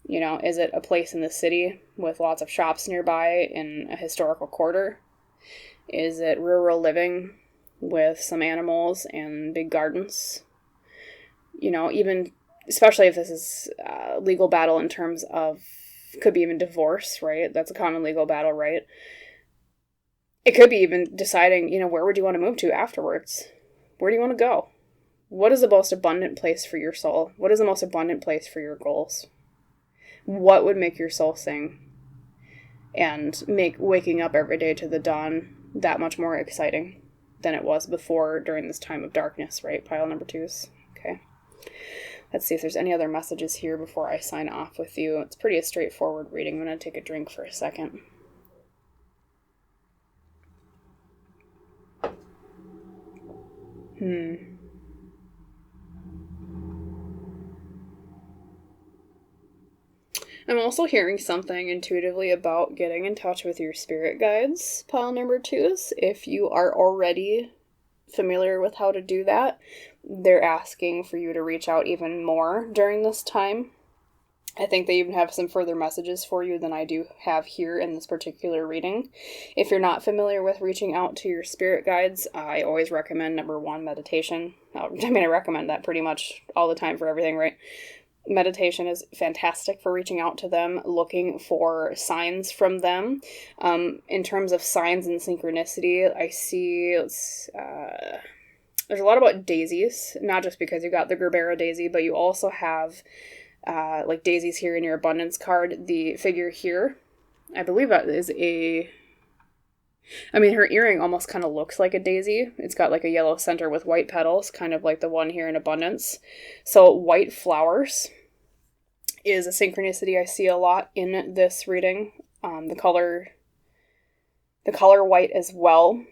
You know, is it a place in the city with lots of shops nearby in a historical quarter? Is it rural living with some animals and big gardens? You know, even, especially if this is a legal battle in terms of, could be even divorce, right? That's a common legal battle, right? It could be even deciding, you know, where would you want to move to afterwards? Where do you want to go? What is the most abundant place for your soul? What is the most abundant place for your goals? What would make your soul sing and make waking up every day to the dawn that much more exciting than it was before during this time of darkness, right? Pile number 2s. Okay. Let's see if there's any other messages here before I sign off with you. It's pretty a straightforward reading. I'm going to take a drink for a second. I'm also hearing something intuitively about getting in touch with your spirit guides, pile number 2s. If you are already familiar with how to do that, they're asking for you to reach out even more during this time. I think they even have some further messages for you than I do have here in this particular reading. If you're not familiar with reaching out to your spirit guides, I always recommend number 1, meditation. I recommend that pretty much all the time for everything, right? Meditation is fantastic for reaching out to them, looking for signs from them. In terms of signs and synchronicity, I see there's a lot about daisies, not just because you got the Gerbera daisy, but you also have like daisies here in your abundance card. The figure here, I believe that is her earring almost kind of looks like a daisy. It's got like a yellow center with white petals, kind of like the one here in abundance. So white flowers is a synchronicity I see a lot in this reading. The color white as well.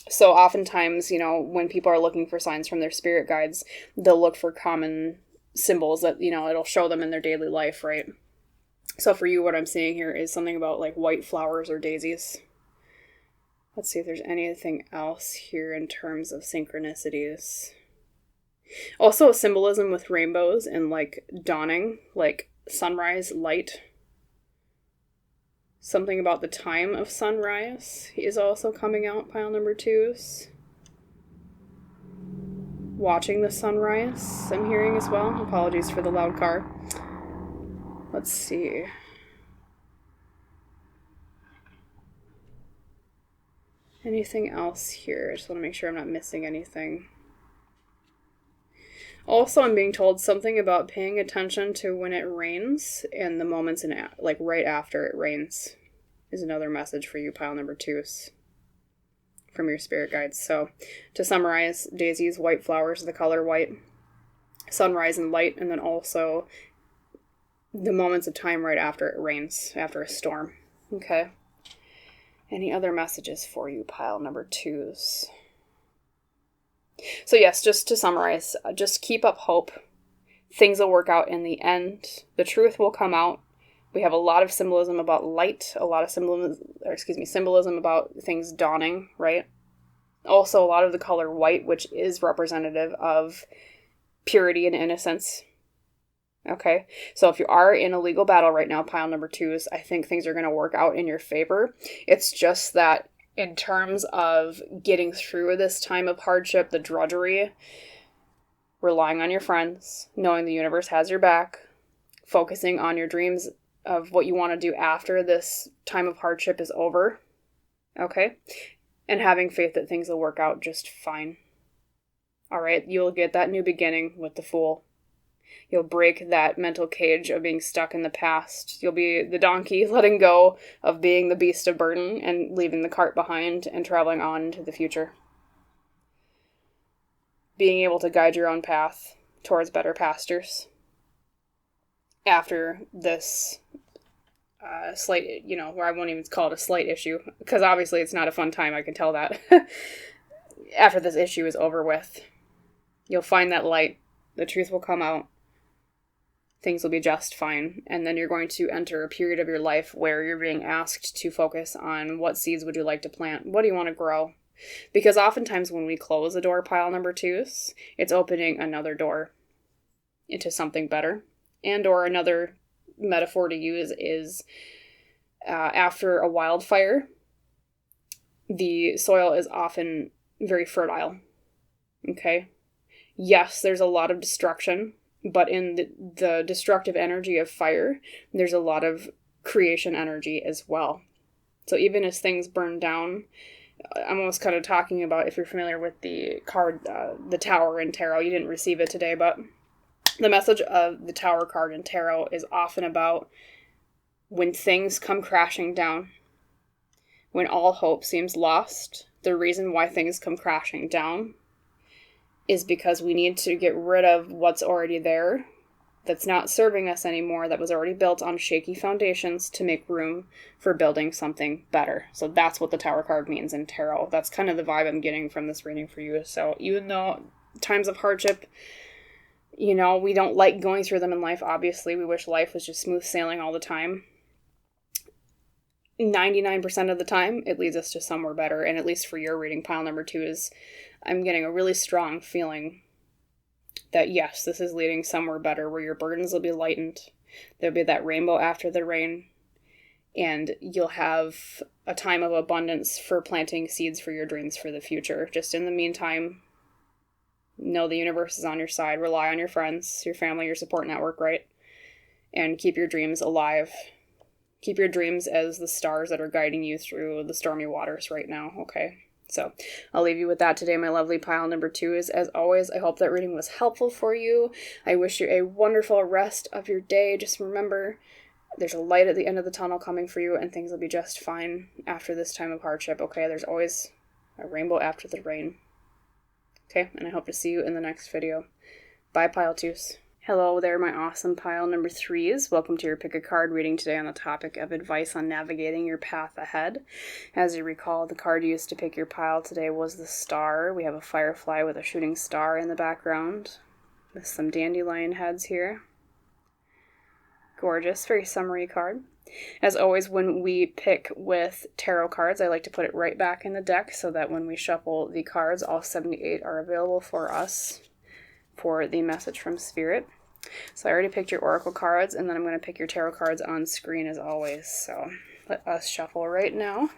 So oftentimes, you know, when people are looking for signs from their spirit guides, they'll look for common symbols that, you know, it'll show them in their daily life, right? So for you, what I'm seeing here is something about like white flowers or daisies. Let's see if there's anything else here in terms of synchronicities. Also a symbolism with rainbows and like dawning, like sunrise light. Something about the time of sunrise is also coming out, pile number 2s. Watching the sunrise, I'm hearing as well. Apologies for the loud car. Let's see. Anything else here? I just want to make sure I'm not missing anything. Also, I'm being told something about paying attention to when it rains and the moments in like right after it rains is another message for you, pile number 2s, from your spirit guides. So, to summarize, daisies, white flowers, the color white, sunrise and light, and then also the moments of time right after it rains, after a storm. Okay. Any other messages for you, pile number 2s? So yes, just to summarize, just keep up hope. Things will work out in the end. The truth will come out. We have a lot of symbolism about light, a lot of symbolism about things dawning, right? Also, a lot of the color white, which is representative of purity and innocence. Okay, so if you are in a legal battle right now, pile number 2s, I think things are going to work out in your favor. It's just that in terms of getting through this time of hardship, the drudgery, relying on your friends, knowing the universe has your back, focusing on your dreams of what you want to do after this time of hardship is over, okay? And having faith that things will work out just fine. All right, you'll get that new beginning with the Fool. You'll break that mental cage of being stuck in the past. You'll be the donkey letting go of being the beast of burden and leaving the cart behind and traveling on into the future. Being able to guide your own path towards better pastures after this slight, where I won't even call it a slight issue, because obviously it's not a fun time, I can tell that. After this issue is over with, you'll find that light. The truth will come out. things will be just fine. And then you're going to enter a period of your life where you're being asked to focus on what seeds would you like to plant? What do you want to grow? Because oftentimes when we close a door, pile number 2s, it's opening another door into something better. And or another metaphor to use is after a wildfire, the soil is often very fertile. Okay? Yes, there's a lot of destruction, but in the destructive energy of fire, there's a lot of creation energy as well. So even as things burn down, I'm almost kind of talking about, if you're familiar with the card, the Tower in Tarot, you didn't receive it today, but the message of the Tower card in Tarot is often about when things come crashing down, when all hope seems lost. The reason why things come crashing down is because we need to get rid of what's already there that's not serving us anymore, that was already built on shaky foundations, to make room for building something better. So that's what the Tower card means in Tarot. That's kind of the vibe I'm getting from this reading for you. So even though times of hardship, you know, we don't like going through them in life, obviously. We wish life was just smooth sailing all the time. 99% of the time, it leads us to somewhere better. And at least for your reading, pile number 2 is, I'm getting a really strong feeling that yes, this is leading somewhere better, where your burdens will be lightened. There'll be that rainbow after the rain, and you'll have a time of abundance for planting seeds for your dreams for the future. Just in the meantime, know the universe is on your side. Rely on your friends, your family, your support network, right? And keep your dreams alive. Keep your dreams as the stars that are guiding you through the stormy waters right now, okay? So I'll leave you with that today, my lovely pile number 2s. As always, I hope that reading was helpful for you. I wish you a wonderful rest of your day. Just remember, there's a light at the end of the tunnel coming for you, and things will be just fine after this time of hardship, okay? There's always a rainbow after the rain. Okay, and I hope to see you in the next video. Bye, pile 2s. Hello there, my awesome pile number 3s. Welcome to your pick a card reading today on the topic of advice on navigating your path ahead. As you recall, the card used to pick your pile today was the Star. We have a firefly with a shooting star in the background with some dandelion heads here. Gorgeous, very summery card. As always, when we pick with tarot cards, I like to put it right back in the deck so that when we shuffle the cards, all 78 are available for us for the message from Spirit. So I already picked your oracle cards, and then I'm going to pick your tarot cards on screen as always. So let us shuffle right now.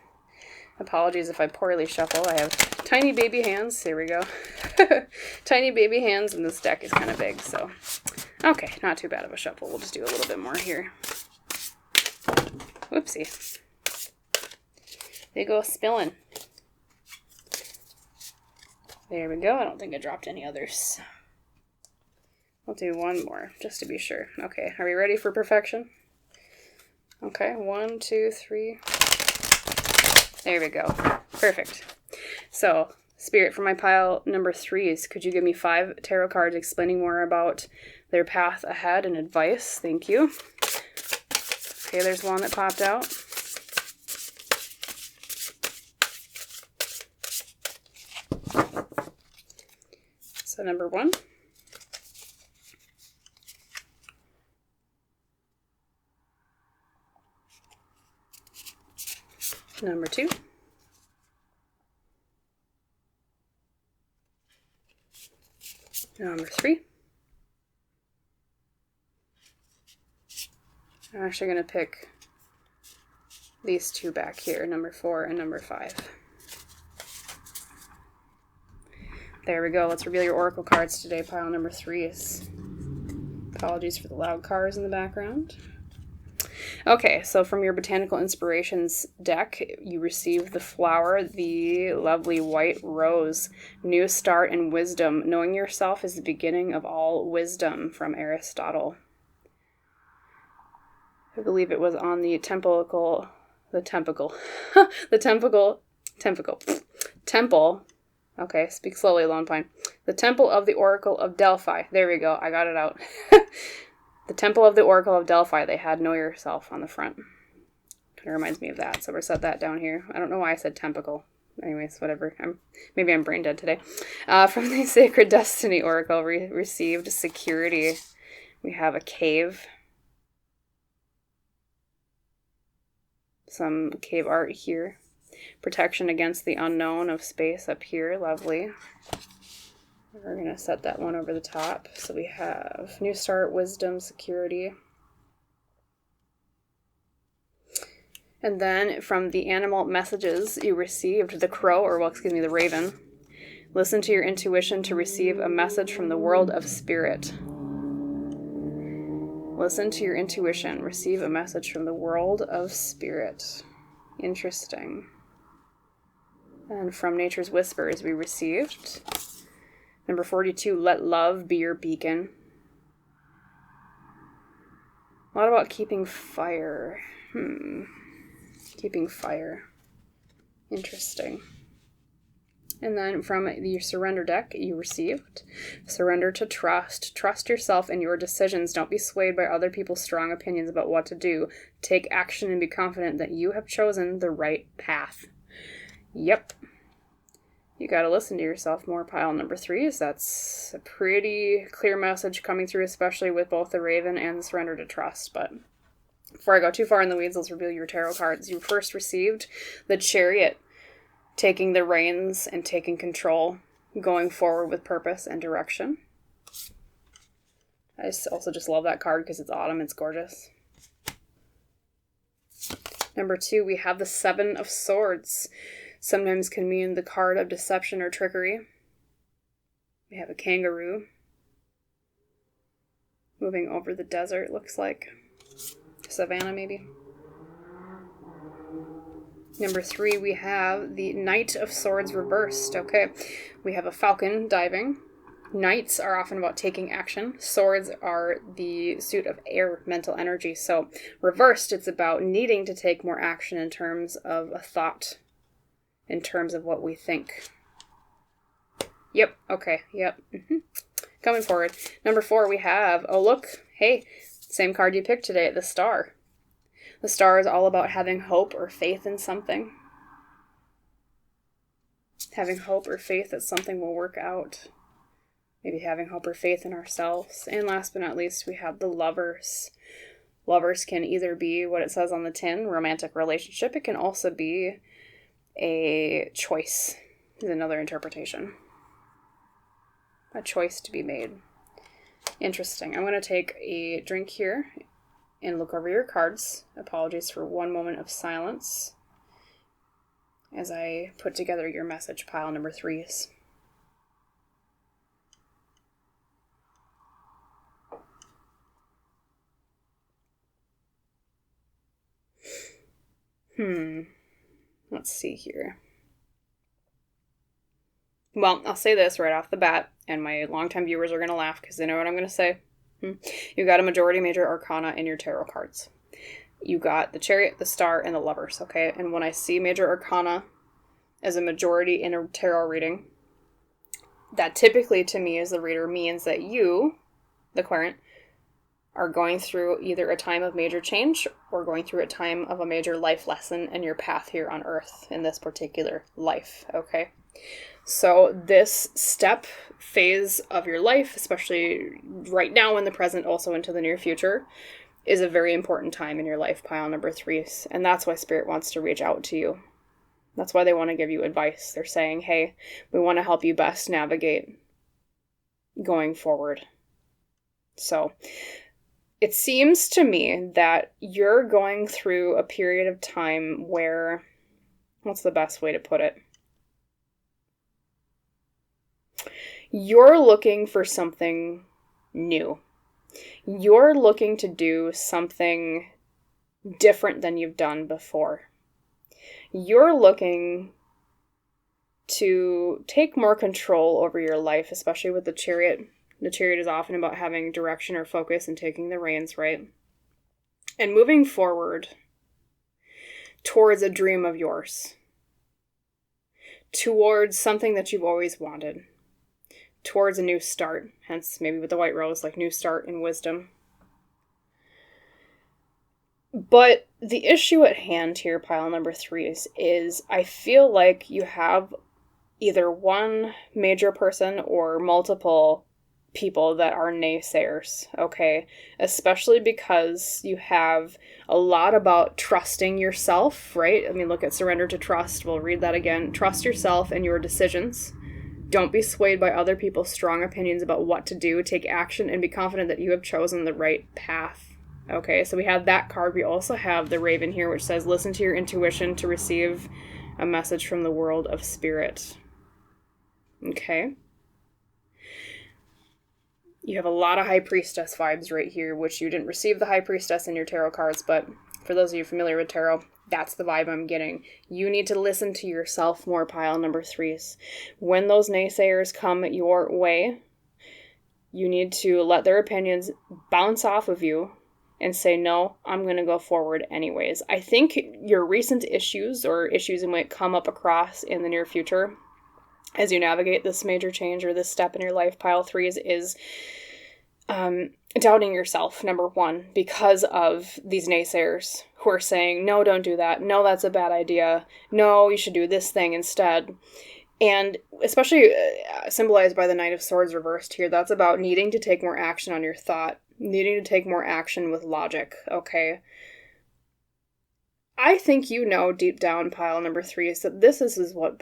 Apologies if I poorly shuffle. I have tiny baby hands. Here we go. Tiny baby hands, and this deck is kind of big. So, okay, not too bad of a shuffle. We'll just do a little bit more here. Whoopsie. They go spilling. There we go. I don't think I dropped any others. I'll do one more, just to be sure. Okay, are we ready for perfection? Okay, 1, 2, 3. There we go. Perfect. So, Spirit, for my pile number 3s, could you give me 5 tarot cards explaining more about their path ahead and advice? Thank you. Okay, there's one that popped out. So, number 1. Number 2. Number 3. I'm actually going to pick these 2 back here, number 4 and number 5. There we go. Let's reveal your oracle cards today, pile number 3s. Apologies for the loud cars in the background. Okay, so from your Botanical Inspirations deck, you receive the flower, the lovely white rose, new start and wisdom. Knowing yourself is the beginning of all wisdom, from Aristotle. I believe it was on the temple. Okay, speak slowly, Lone Pine. The Temple of the Oracle of Delphi. There we go, I got it out. The Temple of the Oracle of Delphi. They had Know Yourself on the front. Kind of reminds me of that, so we'll set that down here. I don't know why I said temple. Anyways, whatever. Maybe I'm brain dead today. From the Sacred Destiny Oracle, received security. We have a cave. Some cave art here. Protection against the unknown of space up here. Lovely. We're going to set that one over the top. So we have new start, wisdom, security. And then from the animal messages you received, the crow, or well, excuse me, the raven. Listen to your intuition to receive a message from the world of spirit. Listen to your intuition. Receive a message from the world of spirit. Interesting. And from Nature's Whispers we received number 42, let love be your beacon. A lot about keeping fire. Keeping fire. Interesting. And then from the surrender deck you received, surrender to trust. Trust yourself and your decisions. Don't be swayed by other people's strong opinions about what to do. Take action and be confident that you have chosen the right path. Yep. You got to listen to yourself more, pile number 3. So that's a pretty clear message coming through, especially with both the Raven and the surrender to trust. But before I go too far in the weeds, let's reveal your tarot cards. You first received the Chariot, taking the reins and taking control, going forward with purpose and direction. I also just love that card because it's autumn. It's gorgeous. Number 2, we have the 7 of Swords. Sometimes can mean the card of deception or trickery. We have a kangaroo moving over the desert, looks like. Savannah, maybe. Number 3, we have the Knight of Swords reversed. Okay, we have a falcon diving. Knights are often about taking action. Swords are the suit of air, mental energy. So reversed, it's about needing to take more action in terms of a thought, in terms of what we think. Yep, okay, yep. Coming forward. Number 4, we have, oh look, hey, same card you picked today, the Star. The Star is all about having hope or faith in something. Having hope or faith that something will work out. Maybe having hope or faith in ourselves. And last but not least, we have the Lovers. Lovers can either be what it says on the tin, romantic relationship. It can also be a choice, is another interpretation. A choice to be made. Interesting. I'm going to take a drink here and look over your cards. Apologies for one moment of silence as I put together your message, pile number 3s. Let's see here. Well, I'll say this right off the bat, and my longtime viewers are going to laugh because they know what I'm going to say. You got a majority major arcana in your tarot cards. You got the Chariot, the Star, and the Lovers, okay? And when I see major arcana as a majority in a tarot reading, that typically to me as the reader means that you, the querent, are going through either a time of major change or going through a time of a major life lesson in your path here on Earth in this particular life, okay? So this step, phase of your life, especially right now in the present, also into the near future, is a very important time in your life, pile number 3s. And that's why Spirit wants to reach out to you. That's why they want to give you advice. They're saying, hey, we want to help you best navigate going forward. So it seems to me that you're going through a period of time where, what's the best way to put it? You're looking for something new. You're looking to do something different than you've done before. You're looking to take more control over your life, especially with the Chariot. The Chariot is often about having direction or focus and taking the reins, right? And moving forward towards a dream of yours. Towards something that you've always wanted. Towards a new start. Hence, maybe with the white rose, like new start in wisdom. But the issue at hand here, pile number 3, is I feel like you have either one major person or multiple people that are naysayers, okay? Especially because you have a lot about trusting yourself, right? I mean, look at surrender to trust. We'll read that again. Trust yourself and your decisions. Don't be swayed by other people's strong opinions about what to do. Take action and be confident that you have chosen the right path. Okay, so we have that card. We also have the Raven here, which says, listen to your intuition to receive a message from the world of spirit. Okay. You have a lot of High Priestess vibes right here, which you didn't receive the High Priestess in your tarot cards, but for those of you familiar with tarot, that's the vibe I'm getting. You need to listen to yourself more, pile number 3s. When those naysayers come your way, you need to let their opinions bounce off of you and say, no, I'm going to go forward anyways. I think your recent issues or issues you might come up across in the near future as you navigate this major change or this step in your life, pile 3s, is doubting yourself, number 1, because of these naysayers who are saying, no, don't do that. No, that's a bad idea. No, you should do this thing instead. And especially symbolized by the Knight of Swords reversed here, that's about needing to take more action on your thought, needing to take more action with logic, okay? I think you know deep down, pile number 3, is that this is what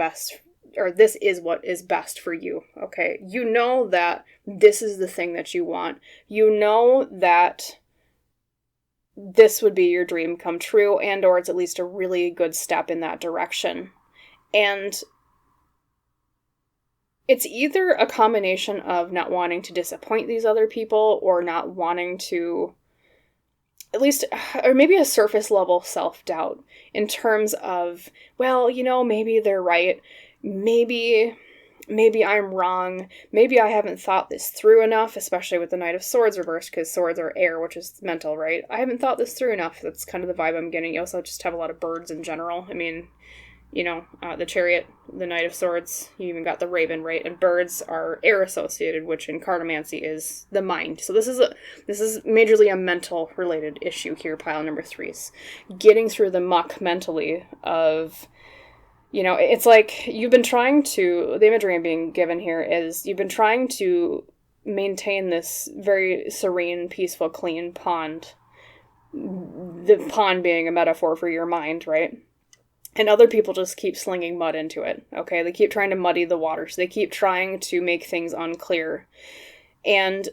is best for you, okay? You know that this is the thing that you want. You know that this would be your dream come true, and or it's at least a really good step in that direction. And it's either a combination of not wanting to disappoint these other people or not wanting to, at least, or maybe a surface level self-doubt in terms of, well, maybe they're right. Maybe I'm wrong. Maybe I haven't thought this through enough, especially with the Knight of Swords reversed, because swords are air, which is mental, right? I haven't thought this through enough. That's kind of the vibe I'm getting. You also just have a lot of birds in general. I mean, the Chariot, the Knight of Swords, you even got the Raven, right? And birds are air associated, which in cartomancy is the mind. So this is majorly a mental related issue here, pile number 3s. Getting through the muck mentally of, it's like you've been trying to, the imagery I'm being given here is you've been trying to maintain this very serene, peaceful, clean pond. The pond being a metaphor for your mind, right? And other people just keep slinging mud into it, okay? They keep trying to muddy the waters. They keep trying to make things unclear. And,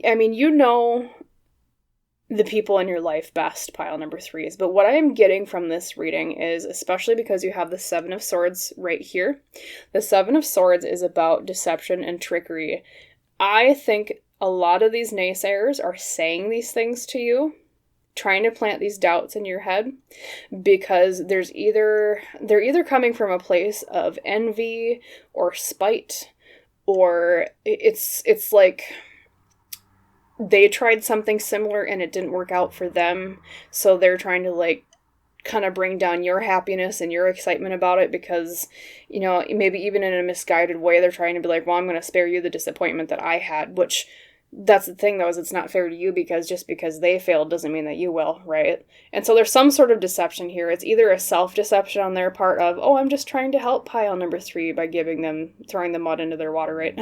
I mean, the people in your life best, pile number 3s. But what I am getting from this reading is, especially because you have the 7 of Swords right here, the 7 of Swords is about deception and trickery. I think a lot of these naysayers are saying these things to you, trying to plant these doubts in your head, because they're either coming from a place of envy or spite, or it's like they tried something similar and it didn't work out for them, so they're trying to kind of bring down your happiness and your excitement about it because, maybe even in a misguided way, they're trying to be like, well, I'm going to spare you the disappointment that I had, which that's the thing, though, is it's not fair to you because just because they failed doesn't mean that you will, right? And so there's some sort of deception here. It's either a self-deception on their part of, oh, I'm just trying to help pile number 3 by throwing the mud into their water, right?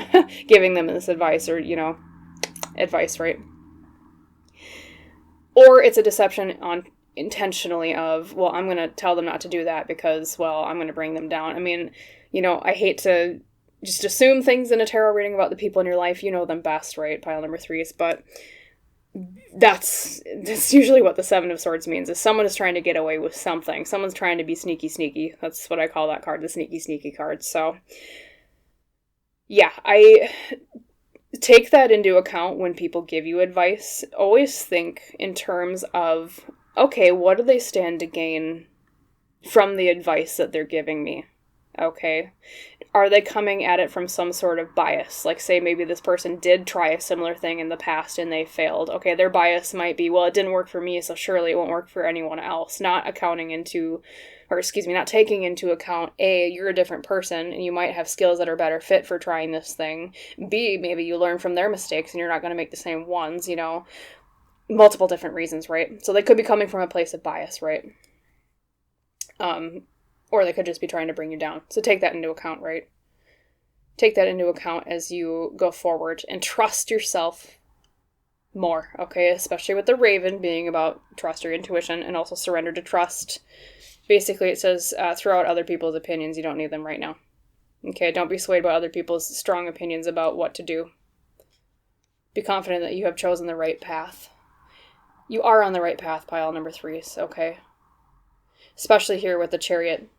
Giving them this advice or, advice, right? Or it's a deception on intentionally of, well, I'm going to tell them not to do that because, well, I'm going to bring them down. I mean, I hate to just assume things in a tarot reading about the people in your life. You know them best, right? Pile number 3s. But that's usually what the 7 of Swords means, is someone is trying to get away with something. Someone's trying to be sneaky. That's what I call that card, the sneaky card. So, yeah, I take that into account when people give you advice. Always think in terms of, okay, what do they stand to gain from the advice that they're giving me? Okay. Are they coming at it from some sort of bias? Like, say maybe this person did try a similar thing in the past and they failed. Okay, their bias might be, well, it didn't work for me, so surely it won't work for anyone else. Not taking into account, A, you're a different person and you might have skills that are better fit for trying this thing. B, maybe you learn from their mistakes and you're not going to make the same ones, multiple different reasons, right? So they could be coming from a place of bias, right? Or they could just be trying to bring you down. So take that into account, right? take that into account as you go forward and trust yourself more, okay? Especially with the Raven being about trust your intuition and also surrender to trust. Basically, it says throw out other people's opinions. You don't need them right now. Okay, don't be swayed by other people's strong opinions about what to do. Be confident that you have chosen the right path. You are on the right path, pile number 3s, okay? Especially here with the Chariot.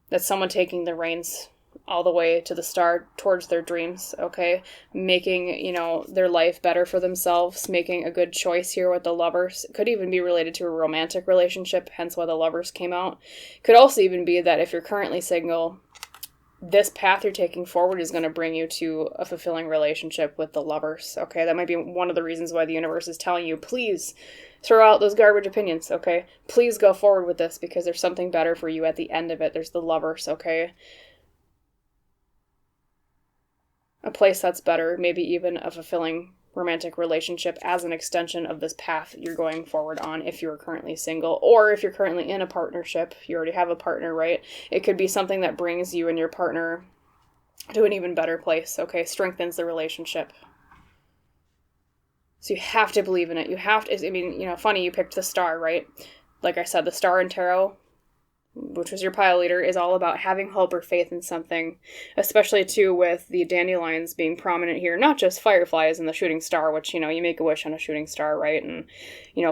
That's someone taking the reins all the way to the star towards their dreams, okay? Making, their life better for themselves, making a good choice here with the Lovers. It could even be related to a romantic relationship, hence why the Lovers came out. Could also even be that if you're currently single, this path you're taking forward is going to bring you to a fulfilling relationship with the Lovers, okay? That might be one of the reasons why the universe is telling you, please throw out those garbage opinions, okay? Please go forward with this because there's something better for you at the end of it. There's the Lovers, okay? A place that's better, maybe even a fulfilling romantic relationship as an extension of this path you're going forward on if you're currently single, or if you're currently in a partnership, you already have a partner, right? It could be something that brings you and your partner to an even better place, okay? Strengthens the relationship. So you have to believe in it. You have to, funny you picked the Star, right? Like I said, the Star in tarot, which was your pile leader, is all about having hope or faith in something, especially too with the dandelions being prominent here, not just fireflies and the shooting star, which, you make a wish on a shooting star, right? And,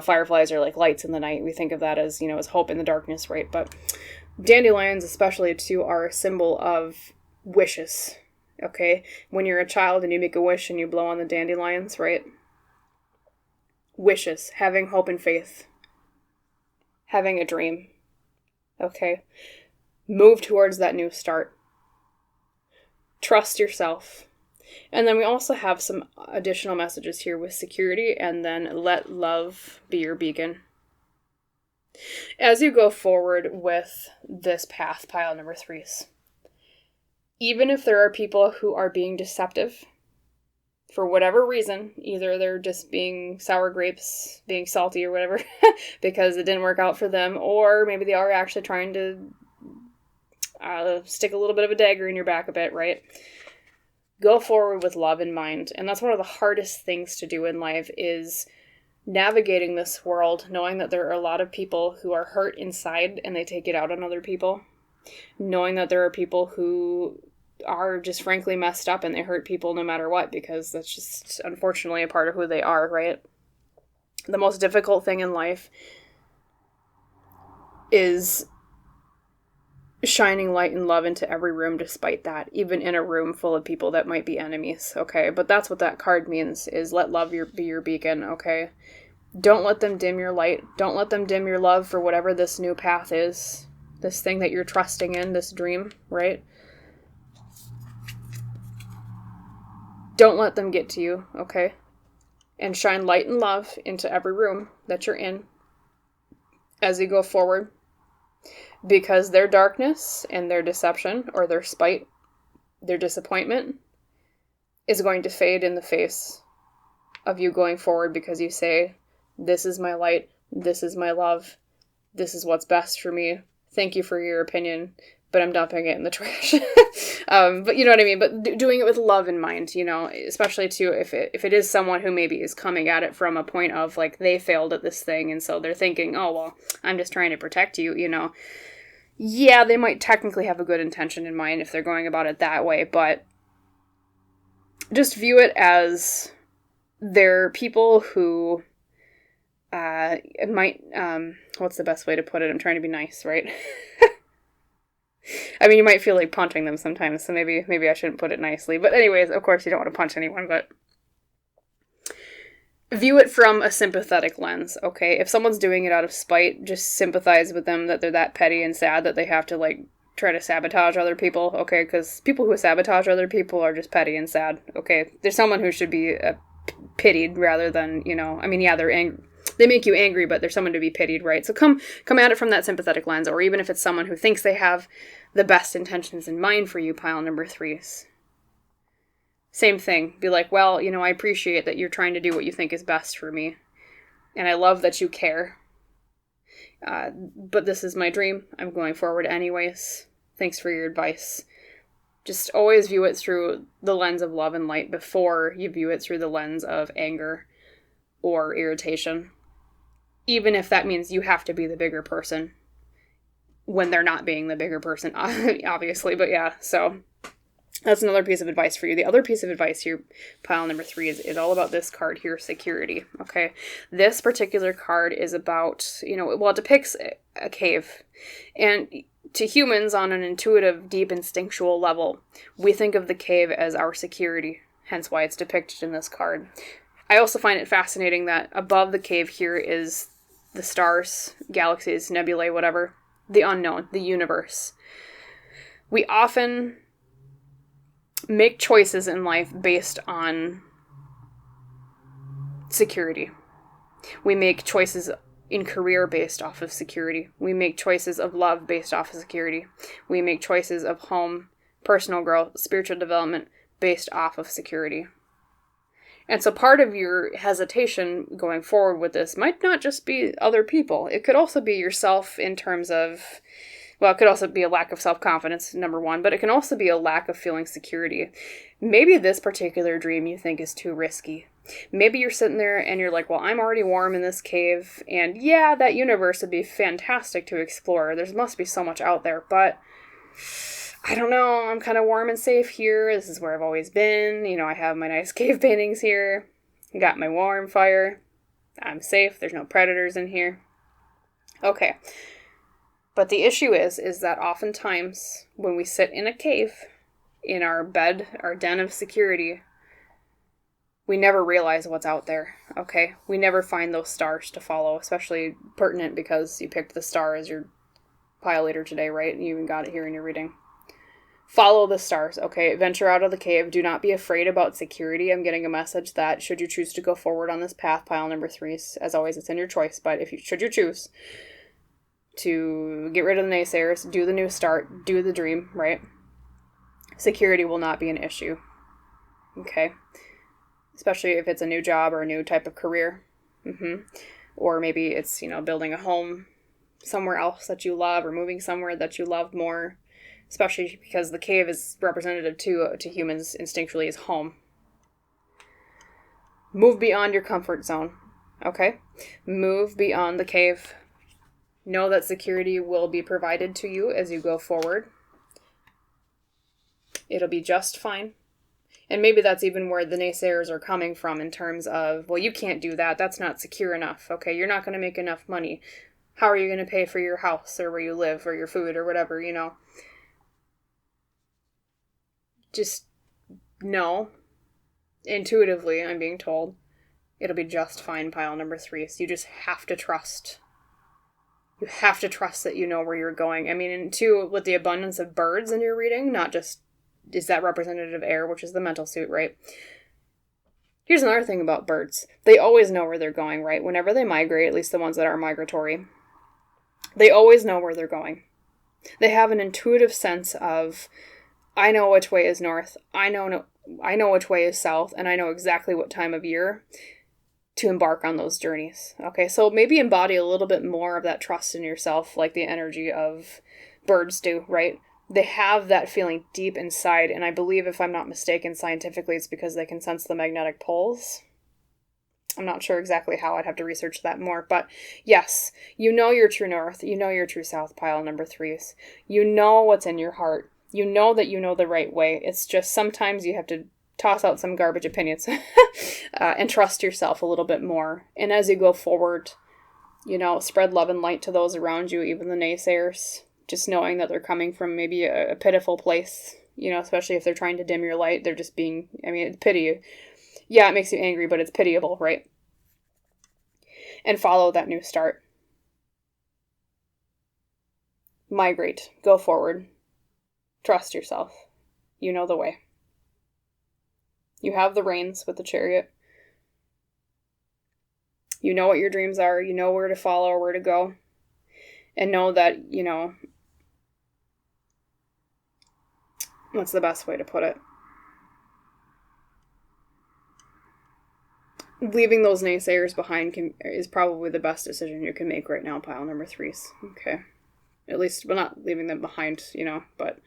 fireflies are like lights in the night. We think of that as, as hope in the darkness, right? But dandelions especially too are a symbol of wishes, okay? When you're a child and you make a wish and you blow on the dandelions, right? Wishes, having hope and faith, having a dream. Okay, move towards that new start. Trust yourself. And then we also have some additional messages here with security, and then let love be your beacon. As you go forward with this path, pile number 3s, even if there are people who are being deceptive, for whatever reason, either they're just being sour grapes, being salty or whatever, because it didn't work out for them, or maybe they are actually trying to stick a little bit of a dagger in your back a bit, right? Go forward with love in mind. And that's one of the hardest things to do in life, is navigating this world, knowing that there are a lot of people who are hurt inside and they take it out on other people. Knowing that there are people who are just frankly messed up and they hurt people no matter what, because that's just unfortunately a part of who they are, right? The most difficult thing in life is shining light and love into every room despite that, even in a room full of people that might be enemies, okay? But that's what that card means, is let love be your beacon, okay? Don't let them dim your light. Don't let them dim your love for whatever this new path is, this thing that you're trusting in, this dream, right? Don't let them get to you, okay? And shine light and love into every room that you're in as you go forward. Because their darkness and their deception, or their spite, their disappointment, is going to fade in the face of you going forward, because you say, this is my light, this is my love, this is what's best for me. Thank you for your opinion, but I'm dumping it in the trash. But you know what I mean? But doing it with love in mind, especially too if it is someone who maybe is coming at it from a point of like they failed at this thing, and so they're thinking, oh, well, I'm just trying to protect you, Yeah, they might technically have a good intention in mind if they're going about it that way, but just view it as they're people who might, what's the best way to put it? I'm trying to be nice, right? I mean, you might feel like punching them sometimes, so maybe I shouldn't put it nicely. But anyways, of course, you don't want to punch anyone, but view it from a sympathetic lens, okay? If someone's doing it out of spite, just sympathize with them that they're that petty and sad that they have to, like, try to sabotage other people, okay? Because people who sabotage other people are just petty and sad, okay? There's someone who should be pitied rather than, I mean, yeah, they're angry. They make you angry, but there's someone to be pitied, right? So come at it from that sympathetic lens, or even if it's someone who thinks they have the best intentions in mind for you, pile number 3s. Same thing. Be like, well, I appreciate that you're trying to do what you think is best for me. And I love that you care. But this is my dream. I'm going forward anyways. Thanks for your advice. Just always view it through the lens of love and light before you view it through the lens of anger or irritation. Even if that means you have to be the bigger person when they're not being the bigger person, obviously. But yeah, so that's another piece of advice for you. The other piece of advice here, pile number 3, is all about this card here, security. Okay, this particular card is about, it depicts a cave. And to humans, on an intuitive, deep, instinctual level, we think of the cave as our security, hence why it's depicted in this card. I also find it fascinating that above the cave here is the stars, galaxies, nebulae, whatever, the unknown, the universe. We often make choices in life based on security. We make choices in career based off of security. We make choices of love based off of security. We make choices of home, personal growth, spiritual development based off of security. And so part of your hesitation going forward with this might not just be other people. It could also be yourself in terms of, it could also be a lack of self-confidence, number 1, but it can also be a lack of feeling security. Maybe this particular dream you think is too risky. Maybe you're sitting there and you're like, well, I'm already warm in this cave, and yeah, that universe would be fantastic to explore. There must be so much out there, but I don't know, I'm kind of warm and safe here. This is where I've always been. I have my nice cave paintings here. I got my warm fire. I'm safe. There's no predators in here. Okay. But the issue is that oftentimes when we sit in a cave, in our bed, our den of security, we never realize what's out there, okay? We never find those stars to follow, especially pertinent because you picked the star as your pile leader today, right? And you even got it here in your reading. Follow the stars, okay? Venture out of the cave. Do not be afraid about security. I'm getting a message that should you choose to go forward on this path, pile number 3, as always, it's in your choice, but should you choose to get rid of the naysayers, do the new start, do the dream, right? Security will not be an issue, okay? Especially if it's a new job or a new type of career. Or maybe it's, building a home somewhere else that you love, or moving somewhere that you love more. Especially because the cave is representative to humans instinctually as home. Move beyond your comfort zone, okay? Move beyond the cave. Know that security will be provided to you as you go forward. It'll be just fine. And maybe that's even where the naysayers are coming from in terms of, well, you can't do that. That's not secure enough, okay? You're not going to make enough money. How are you going to pay for your house or where you live or your food or whatever, Just know, intuitively, I'm being told, it'll be just fine, pile number 3. So you just have to trust. You have to trust that you know where you're going. I mean, and 2, with the abundance of birds in your reading, not just, is that representative of air, which is the mental suit, right? Here's another thing about birds. They always know where they're going, right? Whenever they migrate, at least the ones that are migratory, they always know where they're going. They have an intuitive sense of, I know which way is north, I know which way is south, and I know exactly what time of year to embark on those journeys. Okay, so maybe embody a little bit more of that trust in yourself, like the energy of birds do, right? They have that feeling deep inside, and I believe, if I'm not mistaken, scientifically, it's because they can sense the magnetic poles. I'm not sure exactly how. I'd have to research that more. But yes, you know your true north. You know your true south, pile number 3s. You know what's in your heart. You know that you know the right way. It's just sometimes you have to toss out some garbage opinions and trust yourself a little bit more. And as you go forward, spread love and light to those around you, even the naysayers. Just knowing that they're coming from maybe a pitiful place, especially if they're trying to dim your light. They're just being, it's pity. Yeah, it makes you angry, but it's pitiable, right? And follow that new start. Migrate. Go forward. Trust yourself. You know the way. You have the reins with the chariot. You know what your dreams are. You know where to follow or where to go. And know that, what's the best way to put it? Leaving those naysayers behind is probably the best decision you can make right now, pile number 3s. Okay. At least, well, not leaving them behind, but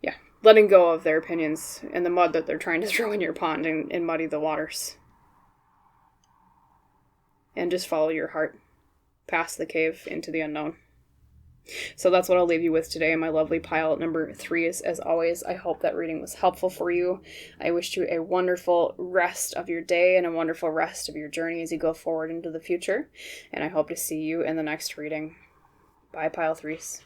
yeah. letting go of their opinions and the mud that they're trying to throw in your pond and muddy the waters. And just follow your heart past the cave into the unknown. So that's what I'll leave you with today, my lovely pile number 3. As always, I hope that reading was helpful for you. I wish you a wonderful rest of your day and a wonderful rest of your journey as you go forward into the future. And I hope to see you in the next reading. Bye, pile 3s.